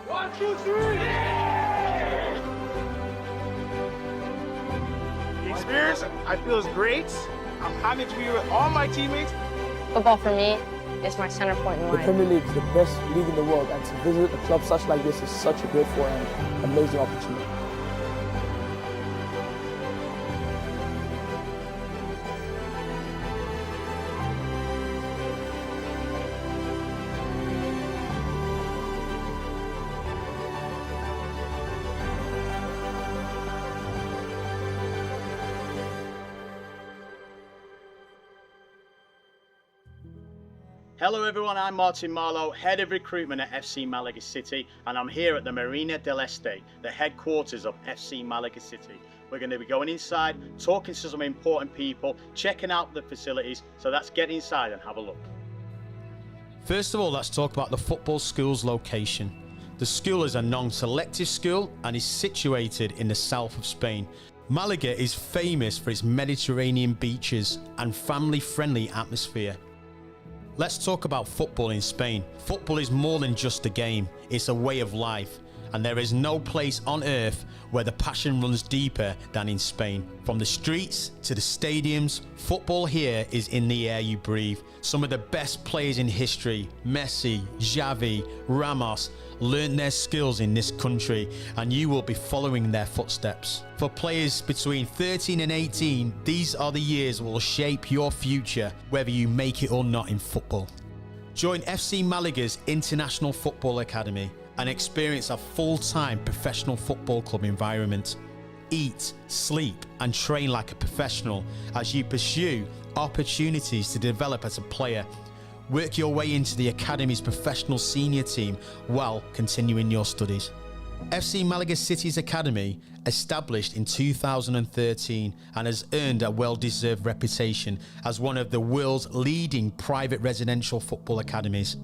1, 2, 3! The experience, I feel, is great. I'm happy to be with all my teammates. Football for me is my center point in The life. Premier League is the best league in the world, and to visit a club such like this is such a grateful and amazing opportunity. Hello everyone, I'm Martin Marlowe, Head of Recruitment at FC Malaga City, and I'm here at the Marina del Este, the headquarters of FC Malaga City. We're going to be going inside, talking to some important people, checking out the facilities, so let's get inside and have a look. First of all, let's talk about the football school's location. The school is a non-selective school and is situated in the south of Spain. Malaga is famous for its Mediterranean beaches and family-friendly atmosphere. Let's talk about football in Spain. Football is more than just a game, it's a way of life. And there is no place on earth where the passion runs deeper than in Spain. From the streets to the stadiums, football here is in the air you breathe. Some of the best players in history, Messi, Xavi, Ramos, learned their skills in this country, and you will be following their footsteps. For players between 13 and 18, these are the years that will shape your future, whether you make it or not in football. Join FC Malaga's International Football Academy and experience a full-time professional football club environment. Eat, sleep and train like a professional as you pursue opportunities to develop as a player. Work your way into the Academy's professional senior team while continuing your studies. FC Malaga City's Academy, established in 2013 and has earned a well-deserved reputation as one of the world's leading private residential football academies.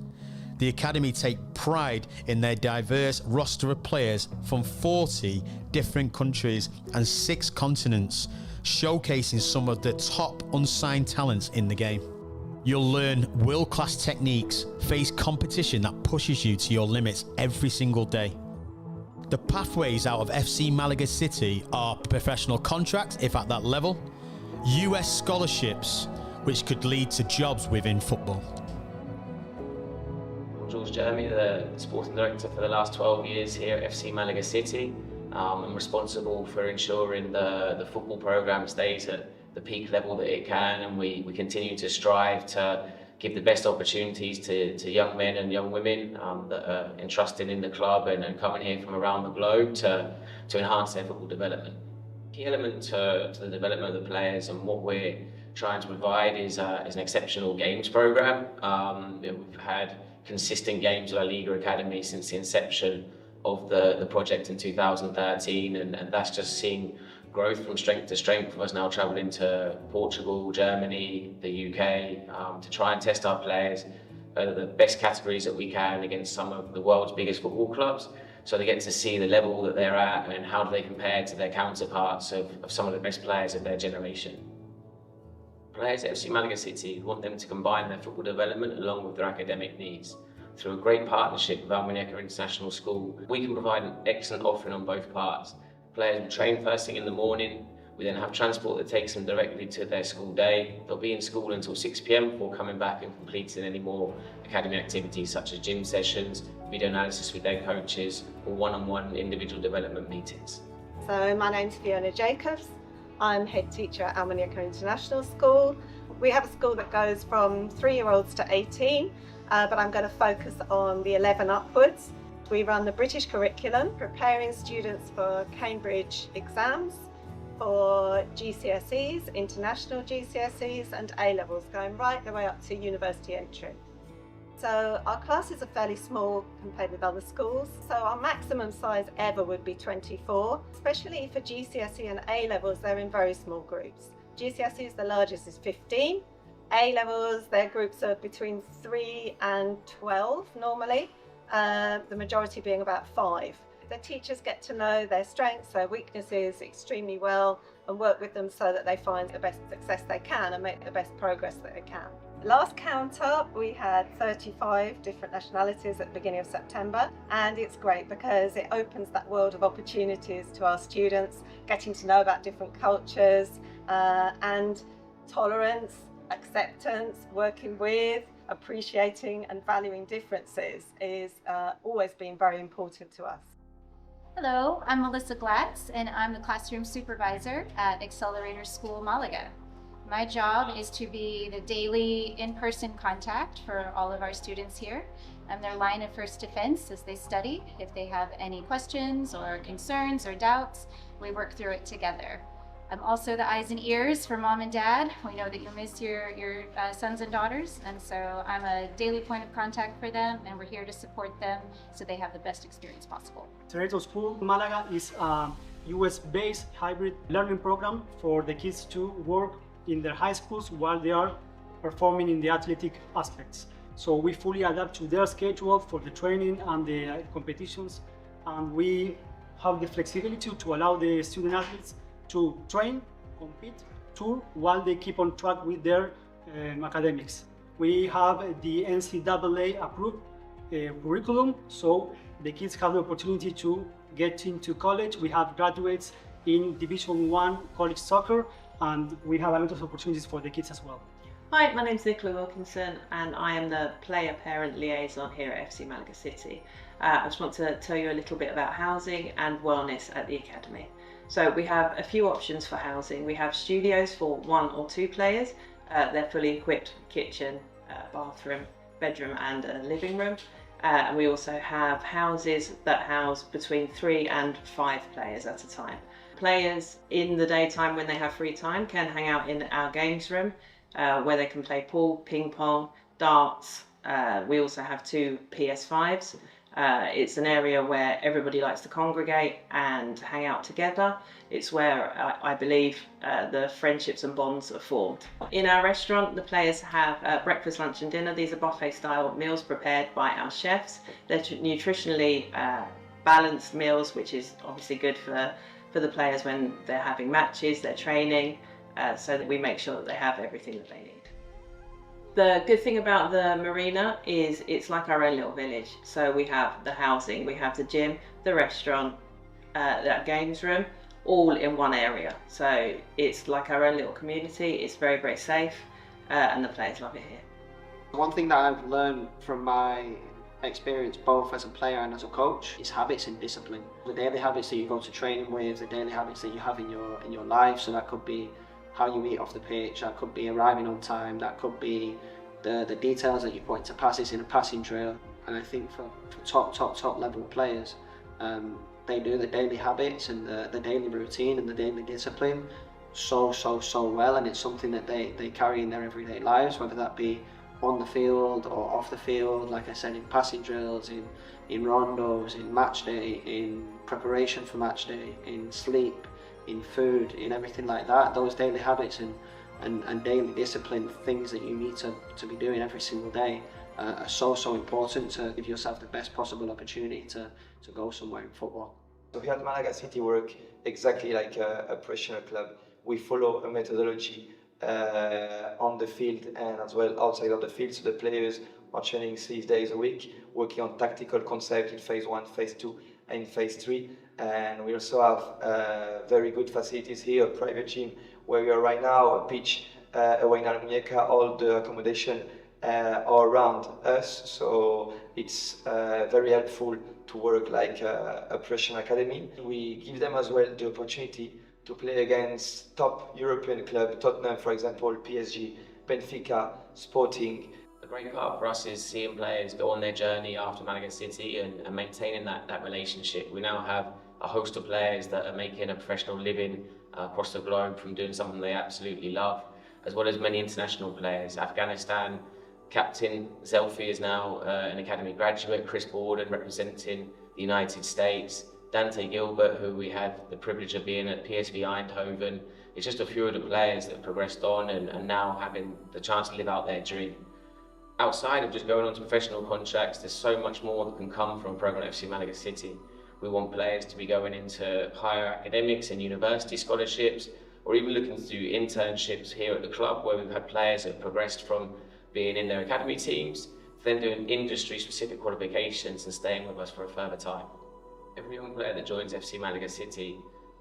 The Academy take pride in their diverse roster of players from 40 different countries and 6 continents, showcasing some of the top unsigned talents in the game. You'll learn world-class techniques, face competition that pushes you to your limits every single day. The pathways out of FC Malaga City are professional contracts, if at that level, US scholarships, which could lead to jobs within football. Jeremy, the sporting director for the last 12 years here at FC Malaga City. I'm responsible for ensuring the football programme stays at the peak level that it can, and we continue to strive to give the best opportunities to young men and young women that are entrusted in the club and coming here from around the globe to enhance their football development. Key element to the development of the players and what we're trying to provide is an exceptional games programme. We've had consistent games at LaLiga Academy since the inception of the project in 2013, and that's just seeing growth from strength to strength, of us now travelling to Portugal, Germany, the UK to try and test our players at the best categories that we can against some of the world's biggest football clubs, so they get to see the level that they're at and how do they compare to their counterparts of some of the best players of their generation. Players at FC Malaga City want them to combine their football development along with their academic needs. Through a great partnership with Almuñécar International School, we can provide an excellent offering on both parts. Players will train first thing in the morning, we then have transport that takes them directly to their school day. They'll be in school until 6 PM before coming back and completing any more academy activities such as gym sessions, video analysis with their coaches, or one-on-one individual development meetings. So my name's Fiona Jacobs. I'm head teacher at Almuñécar International School. We have a school that goes from 3-year-olds to 18, but I'm going to focus on the 11 upwards. We run the British curriculum, preparing students for Cambridge exams, for GCSEs, international GCSEs and A-levels, going right the way up to university entry. So our classes are fairly small compared with other schools. So our maximum size ever would be 24, especially for GCSE and A-levels, they're in very small groups. GCSEs, the largest is 15. A-levels, their groups are between 3 and 12 normally, the majority being about 5. The teachers get to know their strengths, their weaknesses extremely well and work with them so that they find the best success they can and make the best progress that they can. Last count up, we had 35 different nationalities at the beginning of September, and it's great because it opens that world of opportunities to our students, getting to know about different cultures and tolerance, acceptance, working with, appreciating and valuing differences is always been very important to us. Hello, I'm Melissa Glatz, and I'm the classroom supervisor at Accelerator School Malaga. My job is to be the daily in-person contact for all of our students here. I'm their line of first defense as they study. If they have any questions or concerns or doubts, we work through it together. I'm also the eyes and ears for mom and dad. We know that you miss your sons and daughters, and so I'm a daily point of contact for them, and we're here to support them so they have the best experience possible. Accelerator School Malaga is a US-based hybrid learning program for the kids to work in their high schools while they are performing in the athletic aspects. So we fully adapt to their schedule for the training and the competitions, and we have the flexibility to allow the student athletes to train, compete, tour while they keep on track with their academics. We have the NCAA approved curriculum, so the kids have the opportunity to get into college. We have graduates in Division I college soccer, and we have a lot of opportunities for the kids as well. Hi, my name's Nicola Wilkinson, and I am the player-parent liaison here at FC Malaga City. I just want to tell you a little bit about housing and wellness at the Academy. So we have a few options for housing. We have studios for 1 or 2 players. They're fully equipped kitchen, bathroom, bedroom and a living room. And we also have houses that house between 3 and 5 players at a time. Players in the daytime when they have free time can hang out in our games room where they can play pool, ping pong, darts. We also have 2 PS5s. It's an area where everybody likes to congregate and hang out together. It's where I believe the friendships and bonds are formed. In our restaurant, the players have breakfast, lunch and dinner. These are buffet style meals prepared by our chefs. They're nutritionally balanced meals, which is obviously good for the players when they're having matches, they're training, so that we make sure that they have everything that they need. The good thing about the marina is it's like our own little village. So we have the housing, we have the gym, the restaurant, that games room, all in one area. So it's like our own little community. It's very, very safe, and the players love it here. One thing that I've learned from my experience both as a player and as a coach is habits and discipline. The daily habits that you go to training with, the daily habits that you have in your life. So that could be how you eat off the pitch, that could be arriving on time, that could be the details that you put into passes in a passing drill. And I think for top level players, they do the daily habits and the daily routine and the daily discipline so well, and it's something that they carry in their everyday lives, whether that be on the field or off the field, like I said, in passing drills, in rondos, in match day, in preparation for match day, in sleep, in food, in everything like that. Those daily habits and daily discipline, things that you need to be doing every single day, are so important to give yourself the best possible opportunity to go somewhere in football. So here at Malaga City work exactly like a professional club. We follow a methodology on the field and as well outside of the field, so the players are training 6 days a week, working on tactical concepts in phase 1, phase 2 and phase 3. And we also have very good facilities here, a private gym where we are right now, a pitch away in Almuñécar, all the accommodation are around us, so it's very helpful to work like a professional academy. We give them as well the opportunity to play against top European clubs, Tottenham for example, PSG, Benfica, Sporting. The great part for us is seeing players go on their journey after Malaga City and maintaining that relationship. We now have a host of players that are making a professional living across the globe from doing something they absolutely love, as well as many international players. Afghanistan captain Zelfi is now an academy graduate, Chris Borden representing the United States, Dante Gilbert, who we had the privilege of being at PSV Eindhoven. It's just a few of the players that have progressed on and now having the chance to live out their dream. Outside of just going on to professional contracts, there's so much more that can come from a program at FC Malaga City. We want players to be going into higher academics and university scholarships, or even looking to do internships here at the club, where we've had players that have progressed from being in their academy teams, then doing industry-specific qualifications and staying with us for a further time. Every young player that joins FC Malaga City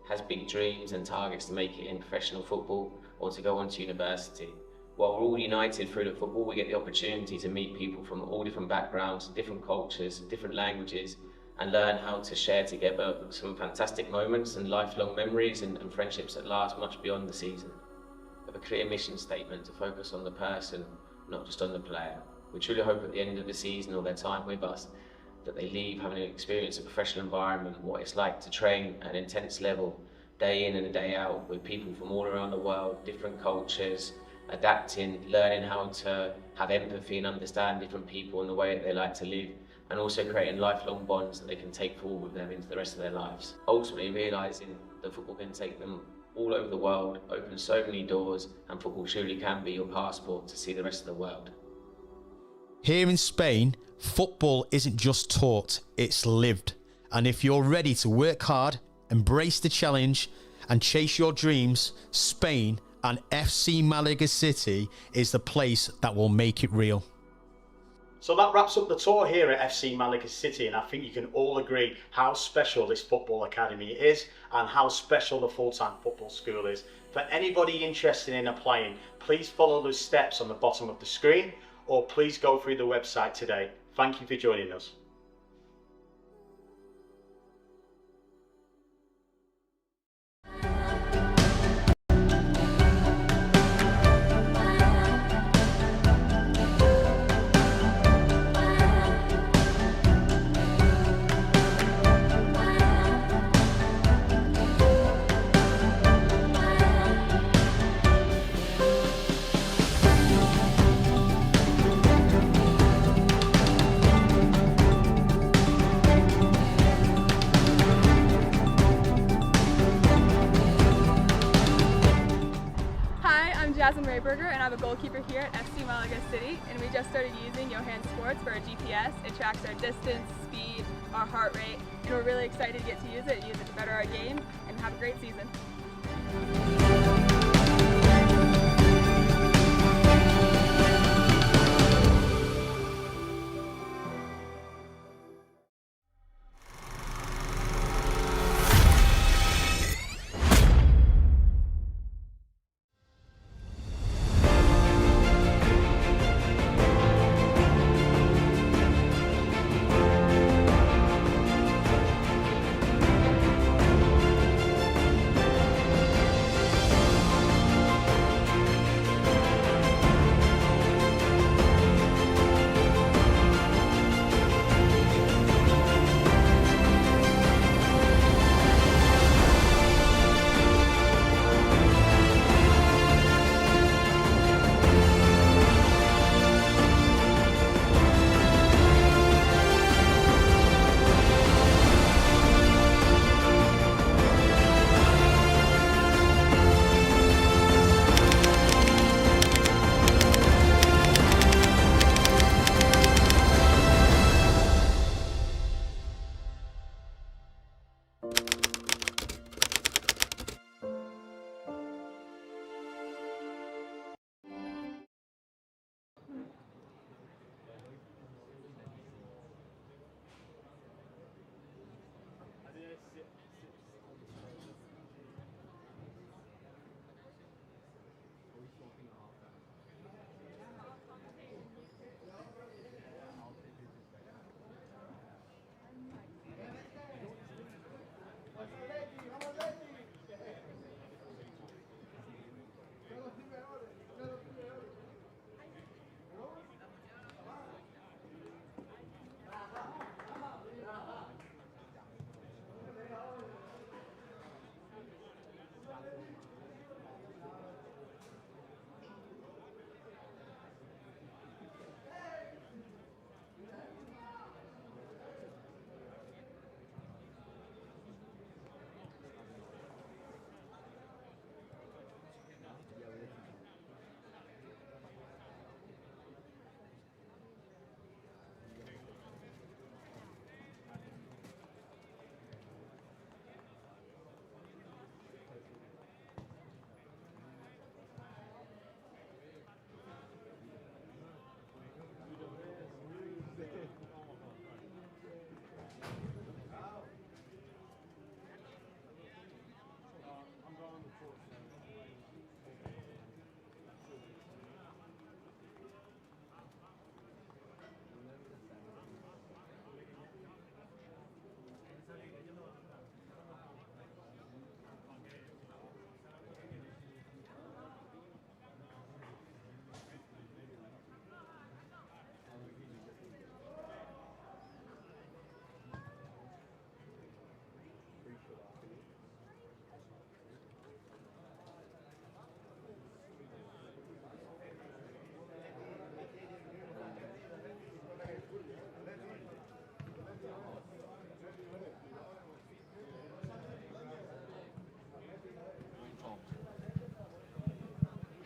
has big dreams and targets to make it in professional football or to go on to university. While we're all united through the football, we get the opportunity to meet people from all different backgrounds, different cultures, different languages, and learn how to share together some fantastic moments and lifelong memories and friendships that last much beyond the season. We have a clear mission statement to focus on the person, not just on the player. We truly hope at the end of the season or their time with us that they leave having experienced a professional environment, what it's like to train at an intense level, day in and day out, with people from all around the world, different cultures, adapting, learning how to have empathy and understand different people and the way that they like to live, and also creating lifelong bonds that they can take forward with them into the rest of their lives. Ultimately realising that football can take them all over the world, open so many doors, and football truly can be your passport to see the rest of the world. Here in Spain, football isn't just taught, it's lived. And if you're ready to work hard, embrace the challenge, and chase your dreams, Spain and FC Malaga City is the place that will make it real. So that wraps up the tour here at FC Malaga City, and I think you can all agree how special this football academy is and how special the full-time football school is. For anybody interested in applying, please follow the steps on the bottom of the screen, or please go through the website today. Thank you for joining us. And I'm a goalkeeper here at FC Malaga City, and we just started using Johan Sports for our GPS. It tracks our distance, speed, our heart rate, and we're really excited to get to use it to better our game and have a great season.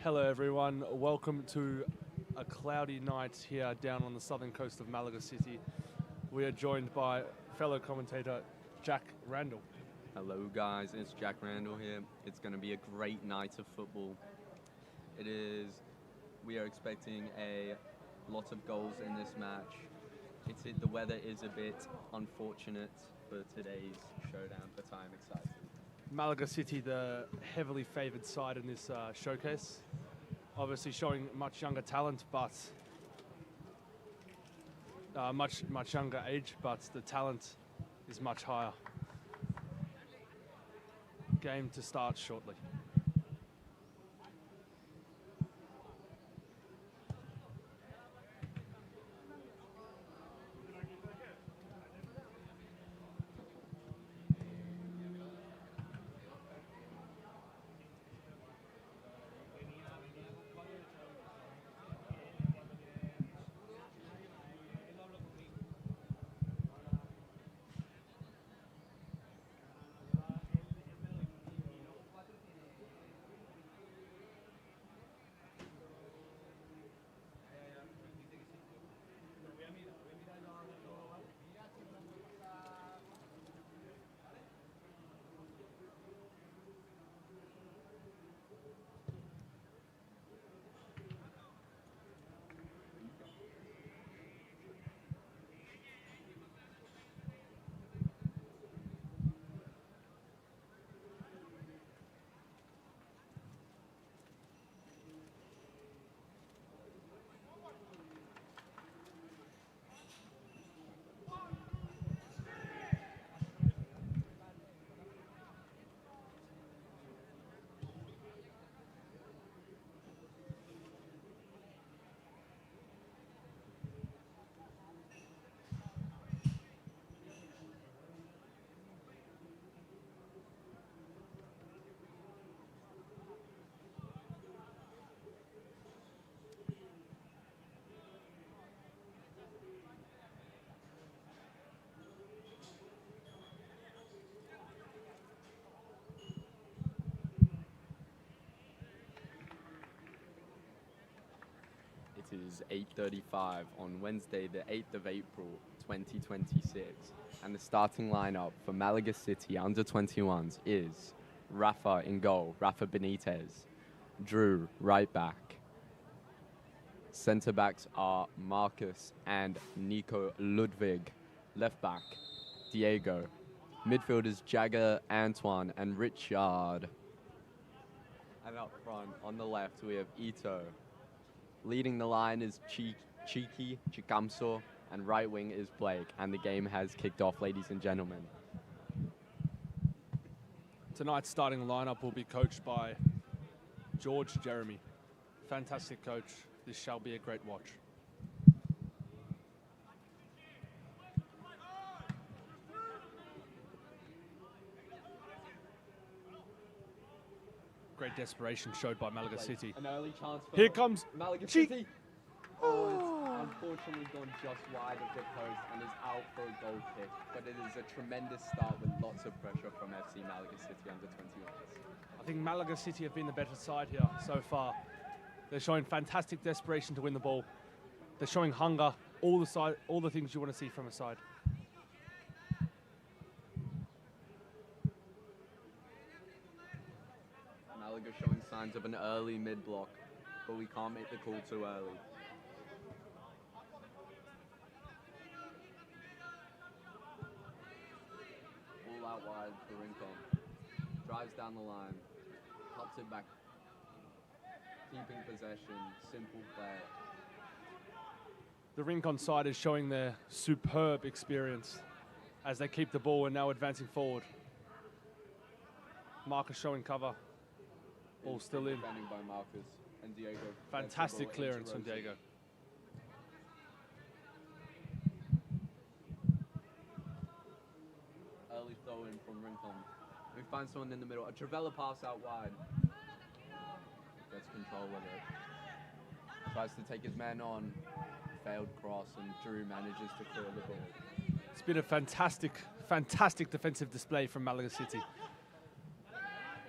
Hello everyone, welcome to a cloudy night here down on the southern coast of Malaga City. We are joined by fellow commentator Jack Randall. Hello guys, it's Jack Randall here. It's going to be a great night of football. We are expecting a lot of goals in this match. The weather is a bit unfortunate for today's showdown, but I'm excited. Malaga City, the heavily favoured side in this showcase. Obviously showing much younger talent, but much younger age, but the talent is much higher. Game to start shortly. It is 8:35 on Wednesday, the 8th of April, 2026. And the starting lineup for Malaga City under-21s is Rafa in goal, Rafa Benitez. Drew, right back. Centre backs are Marcus and Nico Ludwig. Left back, Diego. Midfielders Jagger, Antoine, and Richard. And up front, on the left, we have Ito. Leading the line is Chiki Chicamso, and right wing is Blake. And the game has kicked off, ladies and gentlemen. Tonight's starting lineup will be coached by George Jeremy. Fantastic coach. This shall be a great watch. Great desperation showed by Malaga City. An early chance for Here comes Malaga City. Oh, it's unfortunately gone just wide of the post and is out for a goal kick. But it is a tremendous start with lots of pressure from FC Malaga City under-21s. I think Malaga City have been the better side here so far. They're showing fantastic desperation to win the ball. They're showing hunger, all the things you want to see from a side. Malaga showing signs of an early mid-block, but we can't make the call too early. All out wide for Rincon. Drives down the line, pops it back. Keeping possession, simple play. The Rincon side is showing their superb experience as they keep the ball and now advancing forward. Marcus showing cover. Ball still in. Defending by Marcus and Diego. Fantastic clearance from Diego. Early throw in from Rincon. We find someone in the middle. A Travella pass out wide. Gets control of it. Tries to take his man on. Failed cross, and Drew manages to clear the ball. It's been a fantastic defensive display from Malaga City.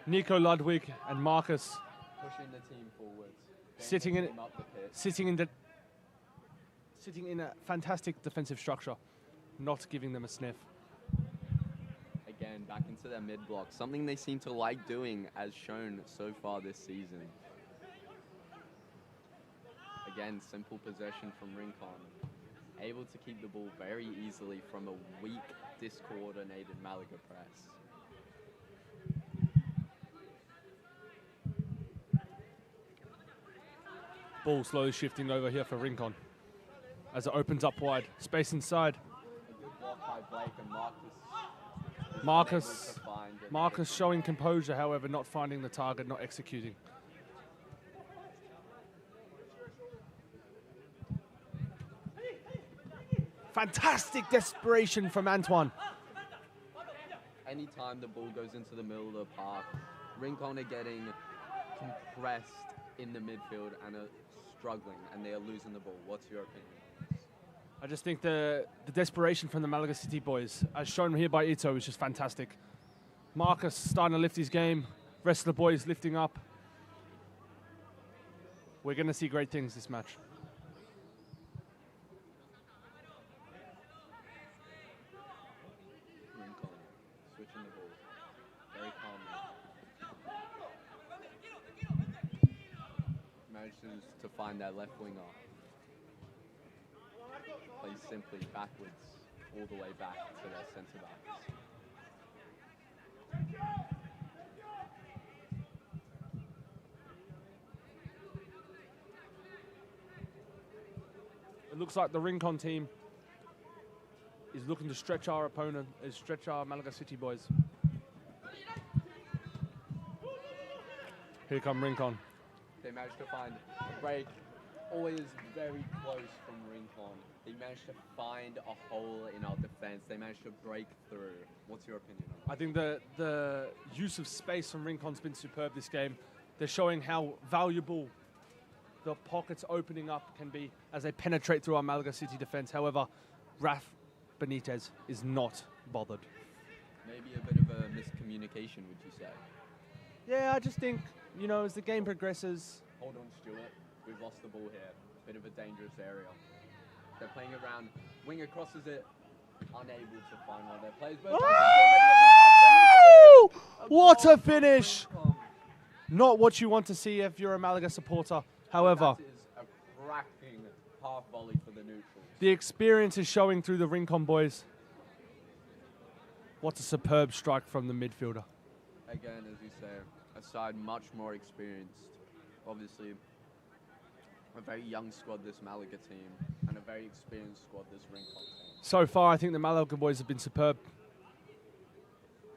Nico Ludwig and Marcus Pushing the team forwards. Sitting in Up the pitch. sitting in a fantastic defensive structure, not giving them a sniff. Again, back into their mid-block, something they seem to like doing as shown so far this season. Again, simple possession from Rincon, able to keep the ball very easily from a weak, discoordinated Malaga press. Ball slowly shifting over here for Rincon as it opens up wide. Space inside. A good block by Blake and Marcus. Marcus showing composure, however, not finding the target, not executing. Fantastic desperation from Antoine. Anytime the ball goes into the middle of the park, Rincon are getting compressed in the midfield and are struggling, and they are losing the ball. What's your opinion? I just think the desperation from the Malaga City boys, as shown here by Ito, is just fantastic. Marcus starting to lift his game, rest of the boys lifting up. We're going to see great things this match. Rincon switching the ball very calmly. Manages to find that left winger. Plays simply backwards, all the way back to their centre backs. It looks like the Rincon team is looking to stretch our opponent, stretch our Malaga City boys. Here come Rincon. They managed to find a break, always very close from Rincon. They managed to find a hole in our defense. They managed to break through. What's your opinion on that? I think the use of space from Rincon's been superb this game. They're showing how valuable the pockets opening up can be as they penetrate through our Malaga City defense. However, Raf Benitez is not bothered. Maybe a bit of a miscommunication, would you say? Yeah, I just think, you know, as the game progresses... Hold on, Stuart. We've lost the ball here. Bit of a dangerous area. They're playing it around. Winger crosses it. Unable to find one of their players. But what a finish! Not what you want to see if you're a Malaga supporter. However, that is a cracking half volley for the neutrals. the experience is showing through the Rincon boys. What a superb strike from the midfielder. Again, as you say, a side much more experienced. Obviously, a very young squad, this Malaga team, and a very experienced squad, this Rincon team. So far, I think the Malaga boys have been superb.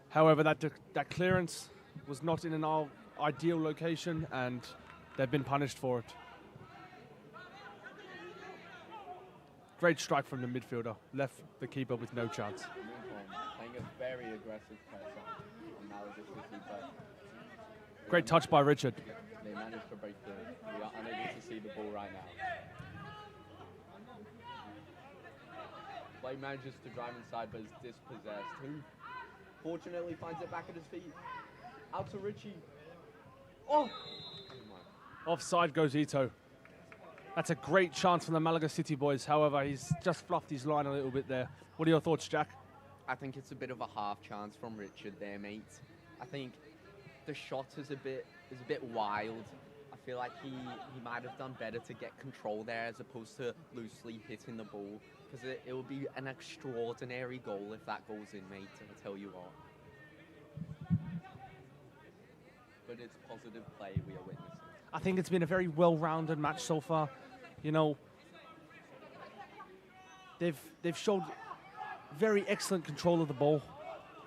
However, that clearance was not in an ideal location, and they've been punished for it. Great strike from the midfielder. Left the keeper with no chance. Rincon playing a very aggressive press on Malaga City, but Great touch by Richard. they managed to break through. We are unable to see the ball right now. Blake manages to drive inside, but is dispossessed. Who fortunately finds it back at his feet. Out to Richie. Oh! Offside goes Ito. That's a great chance from the Malaga City boys. However, he's just fluffed his line a little bit there. What are your thoughts, Jack? I think it's a bit of a half chance from Richard there, mate. I think the shot is a bit wild. I feel like he might have done better to get control there as opposed to loosely hitting the ball, because it will be an extraordinary goal if that goes in, mate, I'll tell you what. But it's positive play we are witnessing. I think it's been a very well-rounded match so far. You know, they've showed very excellent control of the ball.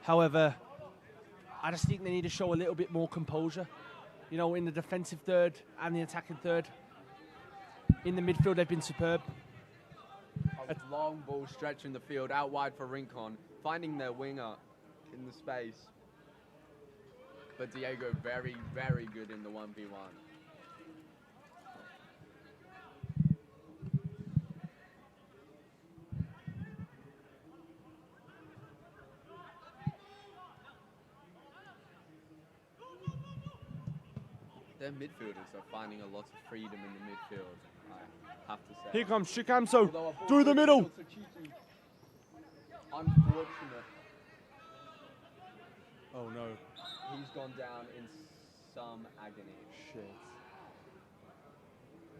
However, I just think they need to show a little bit more composure. You know, in the defensive third and the attacking third. In the midfield, they've been superb. A long ball stretching the field out wide for Rincon, finding their winger in the space. But Diego very, very good in the 1v1. their midfielders are finding a lot of freedom in the midfield, I have to say. Here comes Chicamso through the middle. Unfortunate. Oh no. He's gone down in some agony. Shit.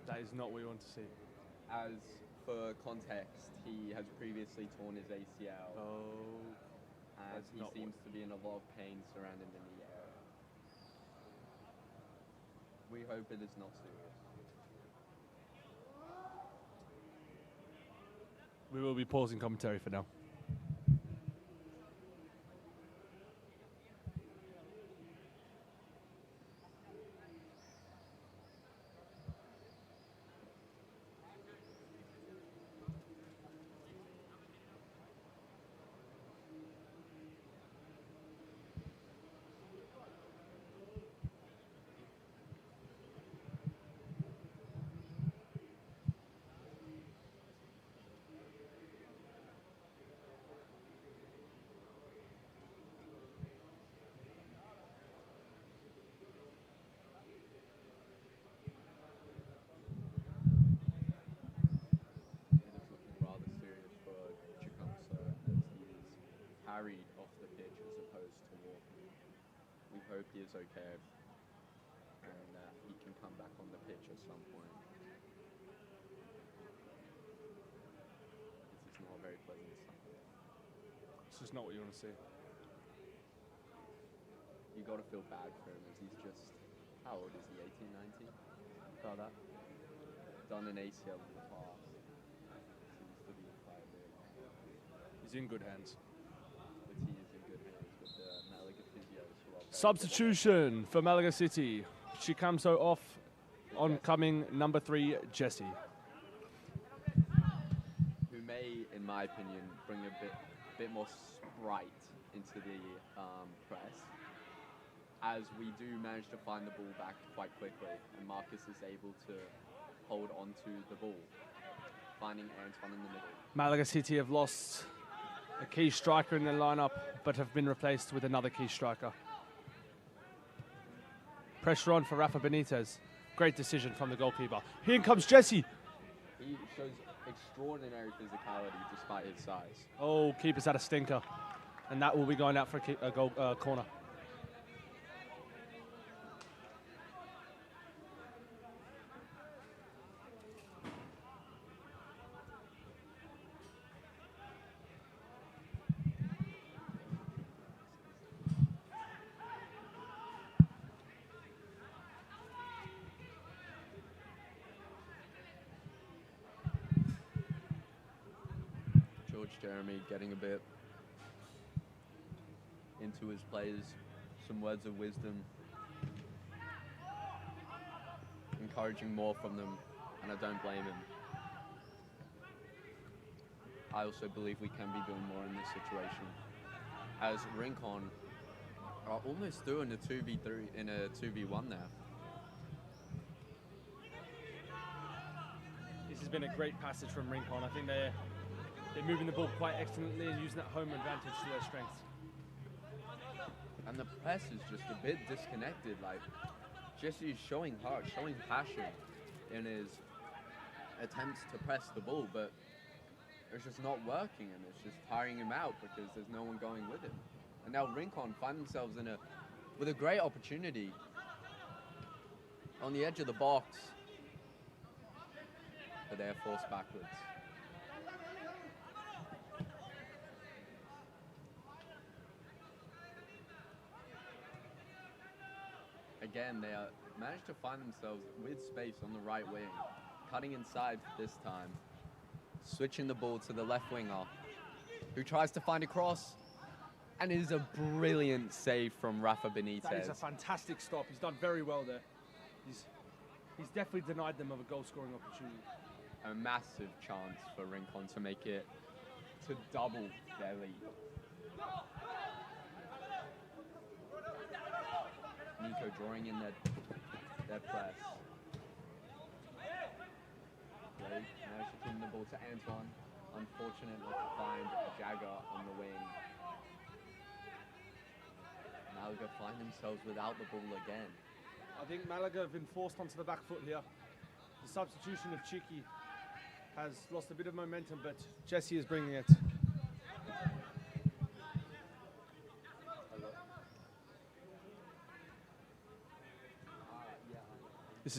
That is not what you want to see. As for context, he has previously torn his ACL. Oh. And he seems to be in a lot of pain surrounding the knee area. We hope it is not serious. We will be pausing commentary for now. Carried off the pitch as opposed to walking. We hope he is okay and that he can come back on the pitch at some point. This is not a very pleasant sign. This is not what you want to see. You got to feel bad for him as he's just, how old is he, 18, 19? About that. Done an ACL in the past. Seems to be quite a bit. He's in good hands. But he is in good hands with the Malaga physios who are Substitution for Malaga City. Chicamso off, oncoming number 3, Jesse. Who may, in my opinion, bring a bit more sprite into the press, as we do manage to find the ball back quite quickly, and Marcus is able to hold on to the ball, finding Antoine in the middle. Malaga City have lost a key striker in their lineup, but have been replaced with another key striker. Pressure on for Rafa Benitez. Great decision from the goalkeeper. Here comes Jesse. He shows extraordinary physicality despite his size. Oh, keeper's had a stinker. And that will be going out for a goal corner. Jeremy getting a bit into his players, some words of wisdom, encouraging more from them, and I don't blame him. I also believe we can be doing more in this situation, as Rincon are almost doing a 2v3 in a 2v1 now. This has been a great passage from Rincon. I think they're moving the ball quite excellently and using that home advantage to their strengths. And the press is just a bit disconnected. Like, Jesse is showing heart, showing passion in his attempts to press the ball, but it's just not working, and it's just tiring him out because there's no one going with him. And now Rincon find themselves with a great opportunity on the edge of the box, but they're forced backwards. Again, they managed to find themselves with space on the right wing, cutting inside this time, switching the ball to the left winger, who tries to find a cross, and it is a brilliant save from Rafa Benitez. That is a fantastic stop. He's done very well there. He's definitely denied them of a goal-scoring opportunity. A massive chance for Rincon to make it to double their lead. Nico drawing in their press. Blake managed to pin the ball to Antoine. Unfortunate not to find Jagger on the wing. Malaga find themselves without the ball again. I think Malaga have been forced onto the back foot here. The substitution of Chiki has lost a bit of momentum, but Jesse is bringing it. This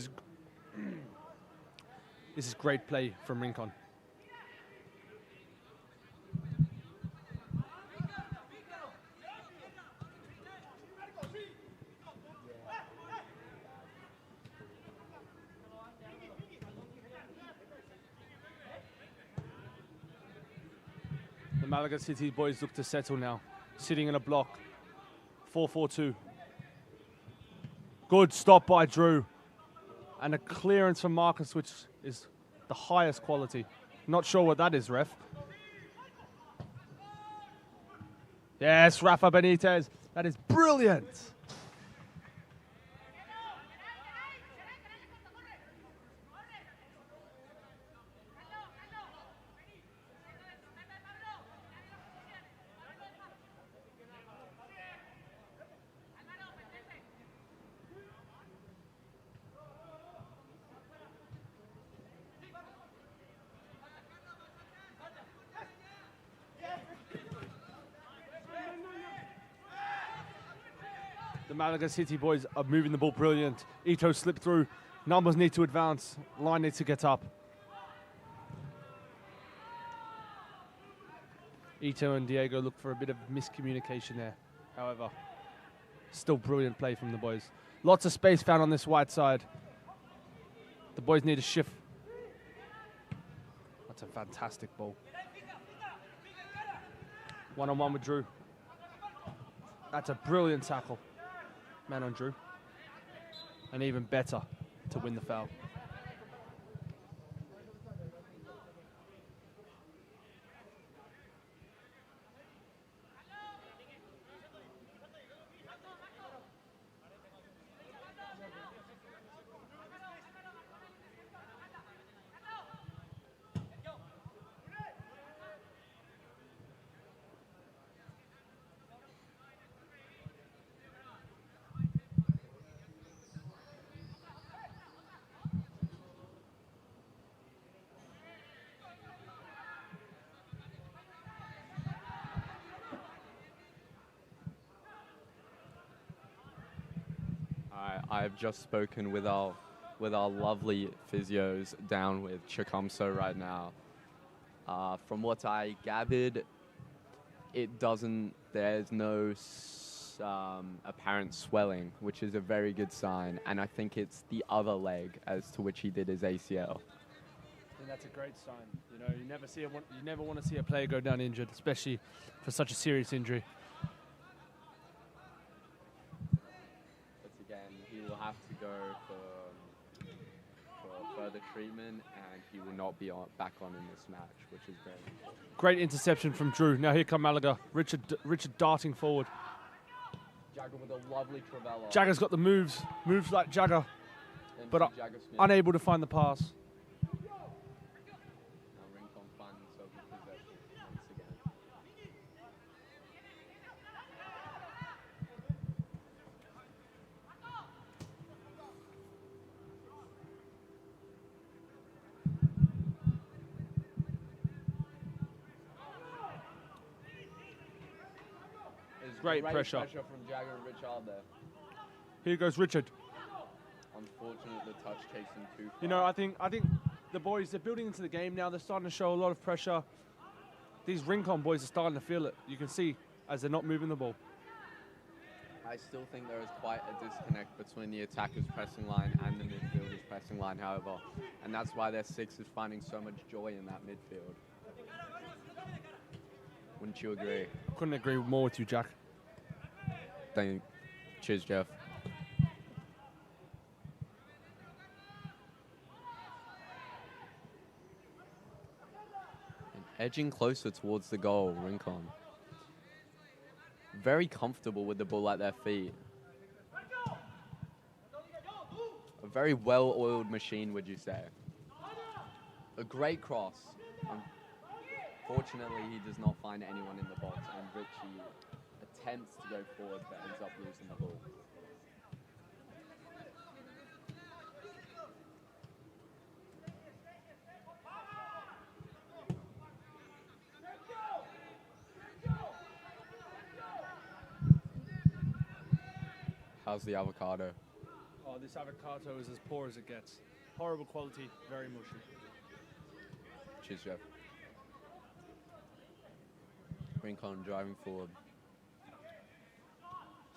is great play from Rincon. The Malaga City boys look to settle now, sitting in a block. 4-4-2. Good stop by Drew. And a clearance from Marcus, which is the highest quality. Not sure what that is, ref. Yes, Rafa Benitez. That is brilliant. The Malaga City boys are moving the ball brilliant. Ito slipped through. Numbers need to advance. Line needs to get up. Ito and Diego look for a bit of miscommunication there. However, still brilliant play from the boys. Lots of space found on this white side. The boys need a shift. That's a fantastic ball. One-on-one with Drew. That's a brilliant tackle. Man on Drew. And even better to win the foul. I've just spoken with our lovely physios down with Chicumso right now. From what I gathered, there's no apparent swelling, which is a very good sign. And I think it's the other leg as to which he did his ACL. I think that's a great sign. You know, you never want to see a player go down injured, especially for such a serious injury. He will have to go for further treatment, and he will not be back on in this match, which is great. Great interception from Drew. Now here come Malaga. Richard darting forward. Jagger with a lovely Travella. Jagger's got the moves like Jagger, but unable to find the pass. Now Rincon finds himself in possession once again. Great pressure from Jagger and Richard there. Here goes Richard. Unfortunate, the touch chasing too far. You know, I think the boys, they're building into the game now. They're starting to show a lot of pressure. These Rincon boys are starting to feel it. You can see as they're not moving the ball. I still think there is quite a disconnect between the attacker's pressing line and the midfielder's pressing line, however. And that's why their six is finding so much joy in that midfield. Wouldn't you agree? Couldn't agree more with you, Jack. Cheers, Jeff. And edging closer towards the goal, Rincon. Very comfortable with the ball at their feet. A very well-oiled machine, would you say? A great cross. Fortunately, he does not find anyone in the box, and Richie attempts to go forward but ends up losing the ball. How's the avocado? Oh, this avocado is as poor as it gets. Horrible quality, very mushy. Cheers, Jeff. Rincon driving forward.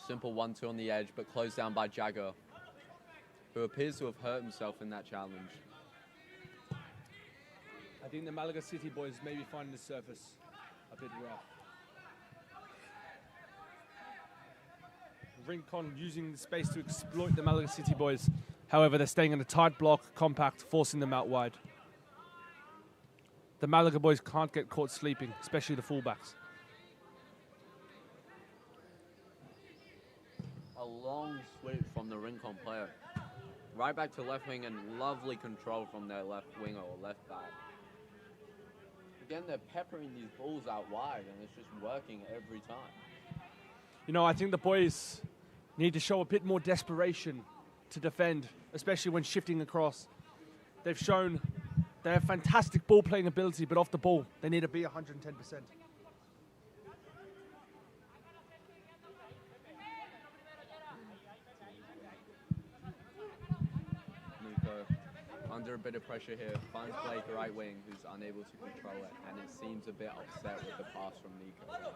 Simple 1-2 on the edge, but closed down by Jagger, who appears to have hurt himself in that challenge. I think the Malaga City boys may be finding the surface a bit rough. Rincon using the space to exploit the Malaga City boys. However, they're staying in a tight block, compact, forcing them out wide. The Malaga boys can't get caught sleeping, especially the fullbacks. A long sweep from the Rincon player. Right back to left wing, and lovely control from their left winger or left back. Again, they're peppering these balls out wide, and it's just working every time. You know, I think the boys need to show a bit more desperation to defend, especially when shifting across. They've shown they have fantastic ball-playing ability, but off the ball, they need to be 110%. Nico, under a bit of pressure here, finds Blake right wing, who's unable to control it, and it seems a bit upset with the pass from Nico.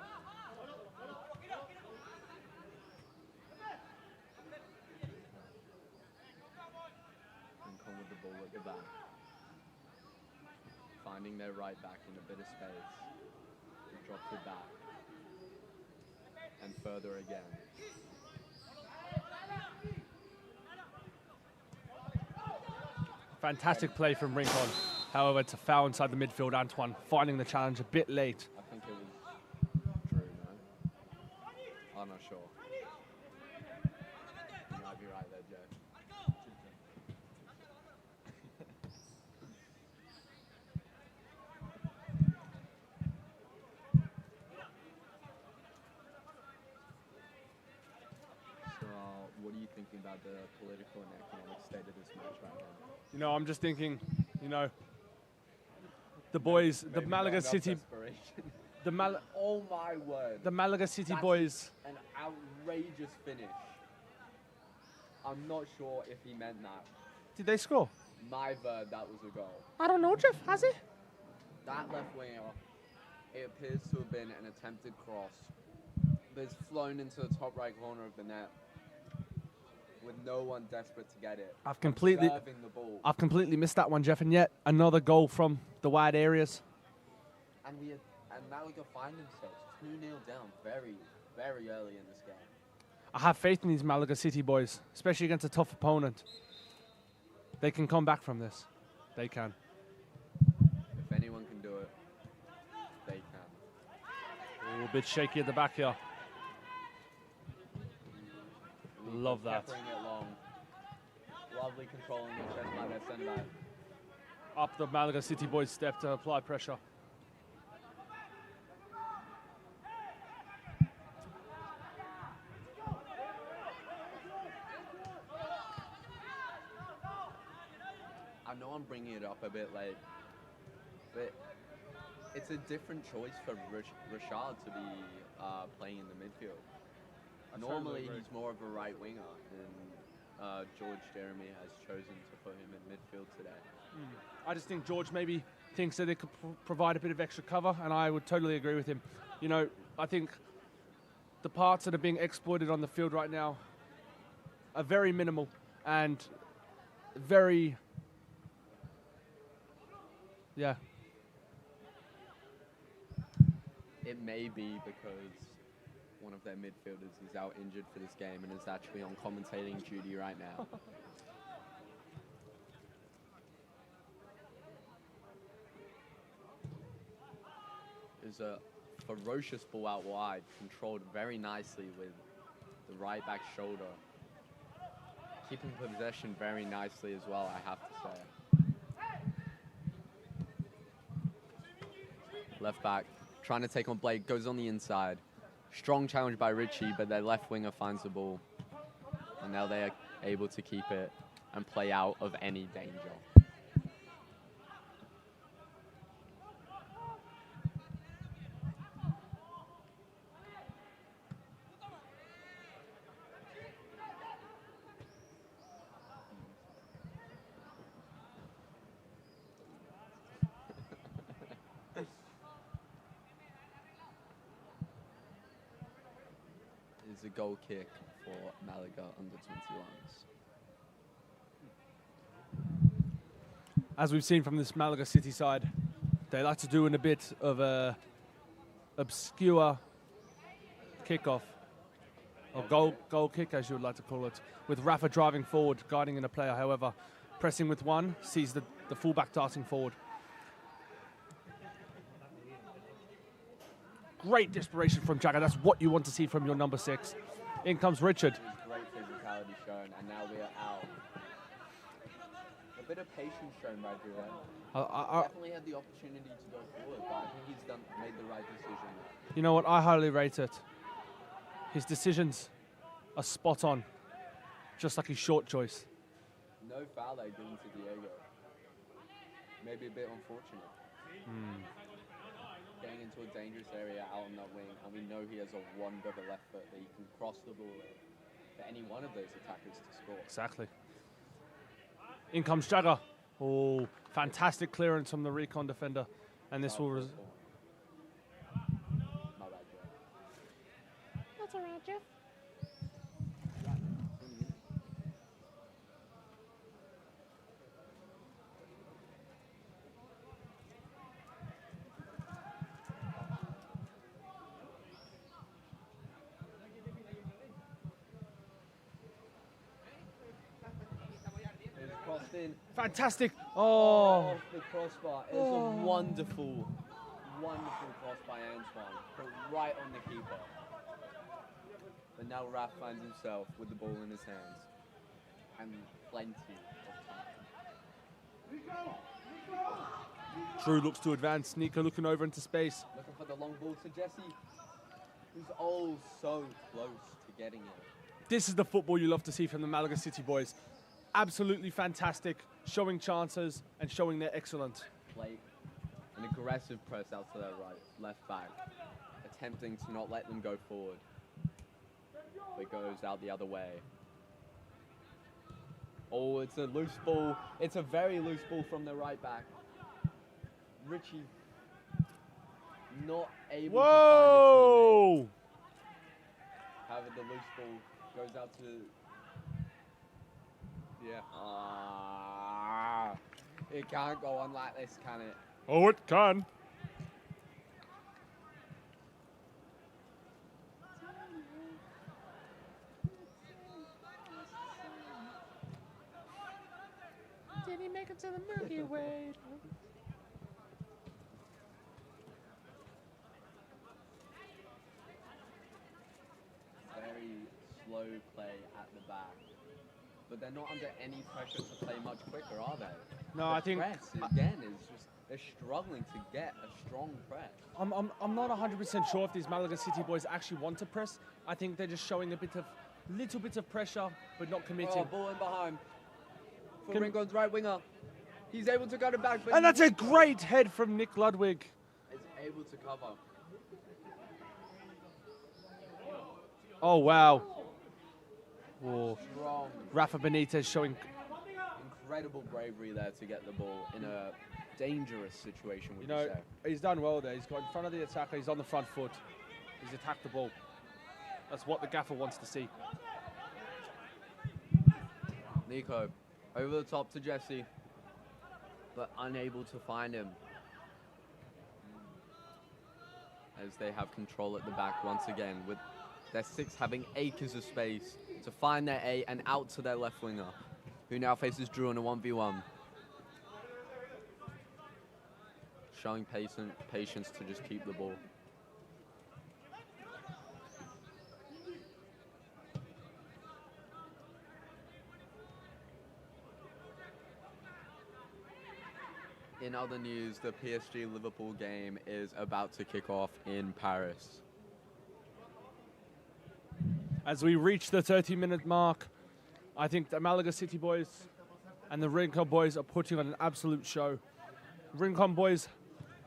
Rincon with the ball at the back. Finding their right back in a bit of space. He drops it back. And further again. Fantastic play from Rincon. However, it's a foul inside the midfield. Antoine finding the challenge a bit late. I think it was Drew, no? I'm not sure. You might be right there, Joe. So, what are you thinking about the political and economic state of this match right now? You know, I'm just thinking, you know, the boys, the Malaga City, oh my word. the Malaga City That's boys. An outrageous finish. I'm not sure if he meant that. Did they score? My word, that was a goal. I don't know, Jeff. Has it? That left winger, it appears to have been an attempted cross, but it's flown into the top right corner of the net with no one desperate to get it. I've completely Observing the ball. I've completely missed that one, Jeff, and yet another goal from the wide areas. And Malaga find themselves 2-0 down very, very early in this game. I have faith in these Malaga City boys, especially against a tough opponent. They can come back from this. They can. If anyone can do it, they can. A little bit shaky at the back here. Love that. Peppering it long. Lovely controlling the chest by their centre back. Up the Malaga City boys step to apply pressure. I know I'm bringing it up a bit late, but it's a different choice for Rashad to be playing in the midfield. Normally he's more of a right winger, and George Jeremy has chosen to put him in midfield today. I just think George maybe thinks that it could provide a bit of extra cover, and I would totally agree with him. You know, I think the parts that are being exploited on the field right now are very minimal and very, yeah. It may be because one of their midfielders is out injured for this game and is actually on commentating duty right now. There's a ferocious ball out wide, controlled very nicely with the right back shoulder. Keeping possession very nicely as well, I have to say. Left back, trying to take on Blake, goes on the inside. Strong challenge by Richie, but their left winger finds the ball. And now they are able to keep it and play out of any danger. is a goal kick for Malaga under 21s. As we've seen from this Malaga City side, they like to do in a bit of a obscure kickoff, or goal kick as you would like to call it, with Rafa driving forward, guiding in a player, however, pressing with one, sees the fullback darting forward. Great desperation from Jagger, that's what you want to see from your number 6. In comes Richard. Great physicality shown, and now we are out. A bit of patience shown right here. Definitely had the opportunity to go forward, but I think he's made the right decision. You know what, I highly rate it. His decisions are spot on, just like his short choice. No foul they given to Diego. Maybe a bit unfortunate. Getting into a dangerous area out on that wing, and we know he has a wonder of a left foot that he can cross the ball for any one of those attackers to score. Exactly. In comes Jagger. Oh, fantastic clearance from the Rincon defender. And this will... That's all right, Jeff. Fantastic. Off the crossbar. It was a wonderful, wonderful cross by Antoine, but right on the keeper. But now Raf finds himself with the ball in his hands and plenty of time. Drew looks to advance. Nico looking over into space. Looking for the long ball to Jesse, who's oh so close to getting it. This is the football you love to see from the Malaga City boys. Absolutely fantastic, showing chances and showing they're excellent. Like an aggressive press out to their right, left back, attempting to not let them go forward. It goes out the other way. Oh, it's a loose ball. It's a very loose ball from the right back. Richie not able to find a teammate. However, the loose ball goes out to... Yeah. It can't go on like this, can it? Oh, it can. Did he make it to the Milky Way? Very slow play at the back. But they're not under any pressure to play much quicker, are they? No, the I think... press, again, is just... They're struggling to get a strong press. I'm not 100% sure if these Malaga City boys actually want to press. I think they're just showing little bits of pressure, but not committing. Oh, ball in behind. For Rincon's right winger. He's able to cut it back. But and that's a great head from Nick Ludwig. He's able to cover. Oh, wow. Whoa. Strong. Rafa Benitez showing... Incredible bravery there to get the ball in a dangerous situation, would you say? He's done well there. He's got in front of the attacker. He's on the front foot. He's attacked the ball. That's what the gaffer wants to see. Nico, over the top to Jesse, but unable to find him. As they have control at the back once again, with their 6 having acres of space to find their A and out to their left winger, who now faces Drew in a 1v1. Showing patience to just keep the ball. In other news, the PSG-Liverpool game is about to kick off in Paris. As we reach the 30-minute mark, I think the Malaga City boys and the Rincon boys are putting on an absolute show. Rincon boys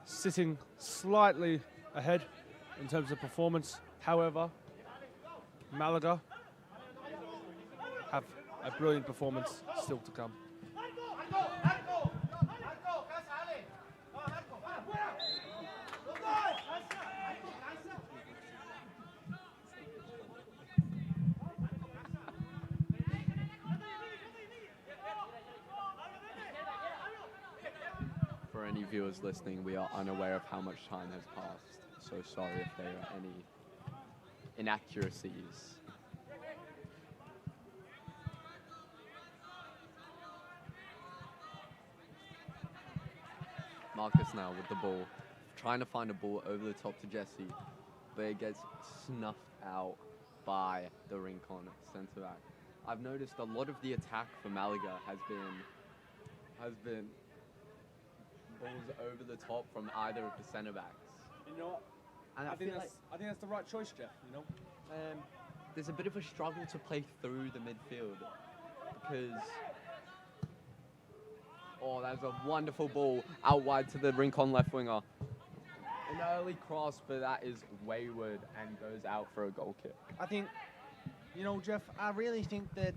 sitting slightly ahead in terms of performance. However, Malaga have a brilliant performance still to come. For any viewers listening, we are unaware of how much time has passed, so sorry if there are any inaccuracies. Marcus now with the ball, trying to find a ball over the top to Jesse, but it gets snuffed out by the Rincon centre back. I've noticed a lot of the attack for Malaga has been balls over the top from either of the centre backs. You know what? And I think that's the right choice, Jeff. You know, there's a bit of a struggle to play through the midfield because. Oh, that's a wonderful ball out wide to the Rincon left winger. An early cross, but that is wayward and goes out for a goal kick. I think, you know, Jeff, I really think that,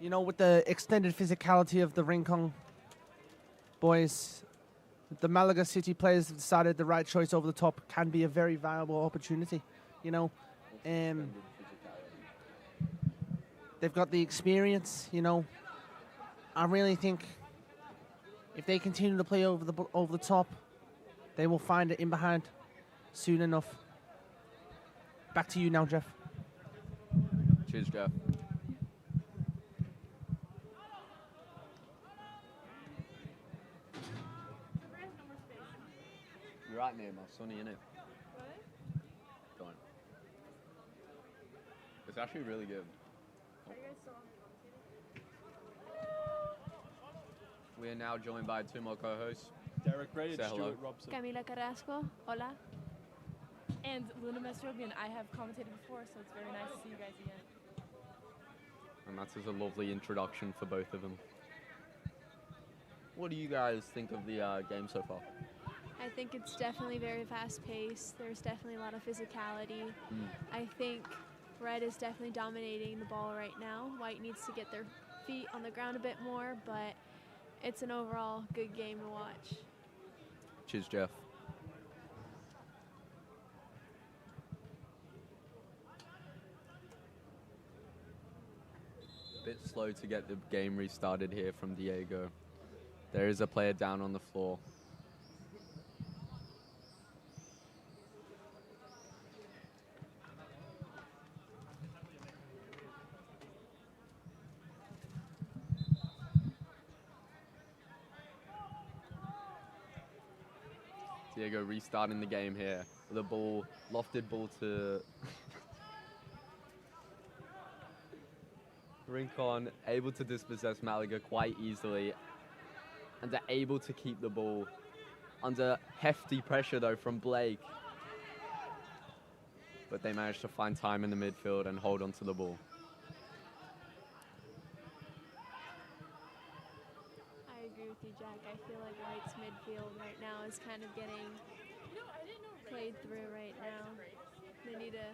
you know, with the extended physicality of the Rincon boys, the Malaga City players have decided the right choice over the top can be a very viable opportunity. You know, they've got the experience. You know, I really think if they continue to play over the top, they will find it in behind soon enough. Back to you now, Jeff. Cheers, Jeff. You're right near my Sonny, innit? Go on. It's actually really good. We are now joined by two more co-hosts. Derek Gray and Say hello. Stuart Robson. Camila Carrasco, hola. And Luna Mestrobian, I have commentated before, so it's very nice to see you guys again. And that is a lovely introduction for both of them. What do you guys think of the game so far? I think it's definitely very fast-paced. There's definitely a lot of physicality. I think Red is definitely dominating the ball right now. White needs to get their feet on the ground a bit more, but it's an overall good game to watch. Cheers, Jeff. A bit slow to get the game restarted here from Diego. There is a player down on the floor. Diego restarting the game here with a ball, lofted ball to Rincon, able to dispossess Malaga quite easily, and they're able to keep the ball under hefty pressure though from Blake. But they managed to find time in the midfield and hold on to the ball. I agree with you, Jack. I feel like White's midfield right now is kind of getting played through right now. They need to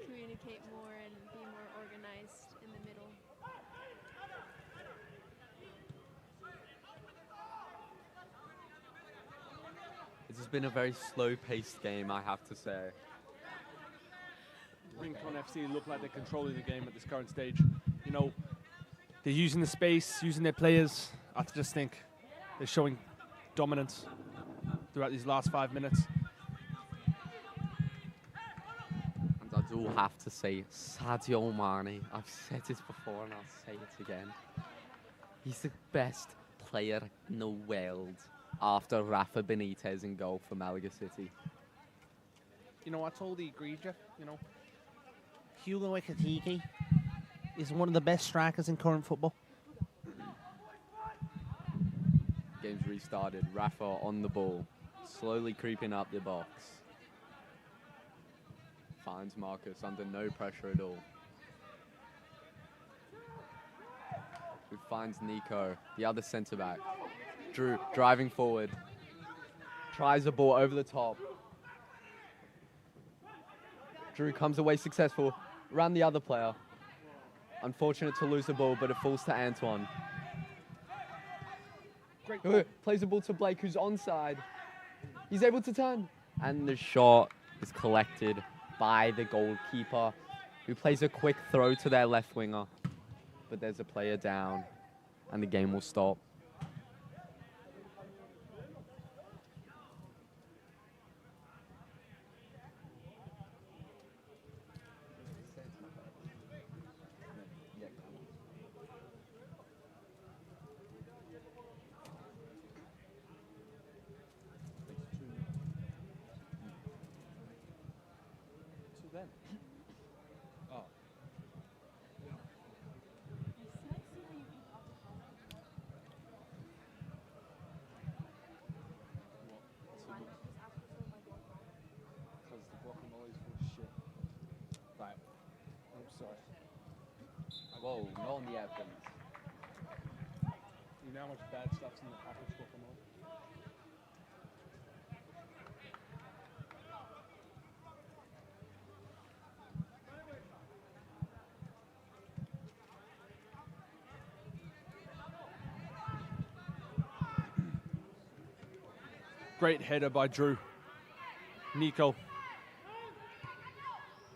communicate more and be more organized in the middle. This has been a very slow-paced game, I have to say. Rincon FC look like they're controlling the game at this current stage. You know, they're using the space, using their players. I just think they're showing dominance throughout these last 5 minutes. And I do have to say, Sadio Mane, I've said this before and I'll say it again. He's the best player in the world after Rafa Benitez in goal for Malaga City. You know, I totally agree, Jeff. You know, Hugo Ekitike is one of the best strikers in current football. Game's restarted. Rafa on the ball, slowly creeping up the box. Finds Marcus under no pressure at all. Who finds Nico, the other centre-back. Drew driving forward. Tries a ball over the top. Drew comes away successful. Around the other player. Unfortunate to lose the ball, but it falls to Antoine. Plays the ball to Blake, who's onside. He's able to turn. And the shot is collected by the goalkeeper, who plays a quick throw to their left winger. But there's a player down, and the game will stop. Whoa, not on the Evans. You know how much bad stuff's in the package for them all. Great header by Drew. Nico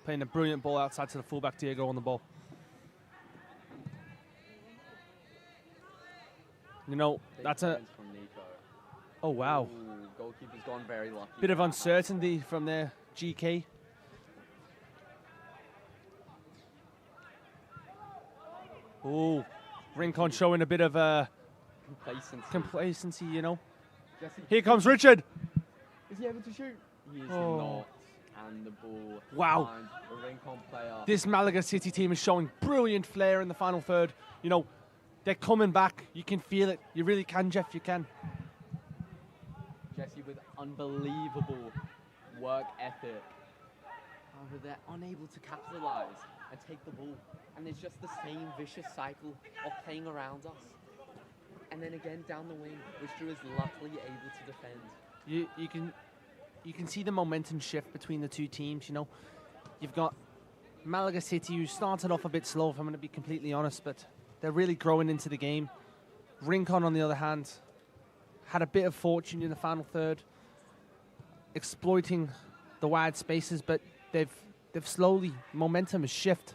playing a brilliant ball outside to the fullback Diego on the ball. You know, that's a... Oh, wow. Ooh, goalkeeper's gone very lucky. Bit of uncertainty from their GK. Oh, Rincon showing a bit of complacency, you know. Here comes Richard. Is he able to shoot? He is Oh. not. And the ball Wow. finds a Rincon player. This Malaga City team is showing brilliant flair in the final third. You know, they're coming back. You can feel it. You really can, Jeff. You can. Jesse with unbelievable work ethic. However, they're unable to capitalise and take the ball. And it's just the same vicious cycle of playing around us. And then again down the wing, which Drew is luckily able to defend. You can see the momentum shift between the two teams. You know, you've got Malaga City, who started off a bit slow, if I'm going to be completely honest, but they're really growing into the game. Rincon, on the other hand, had a bit of fortune in the final third, exploiting the wide spaces, but they've slowly, momentum has shifted.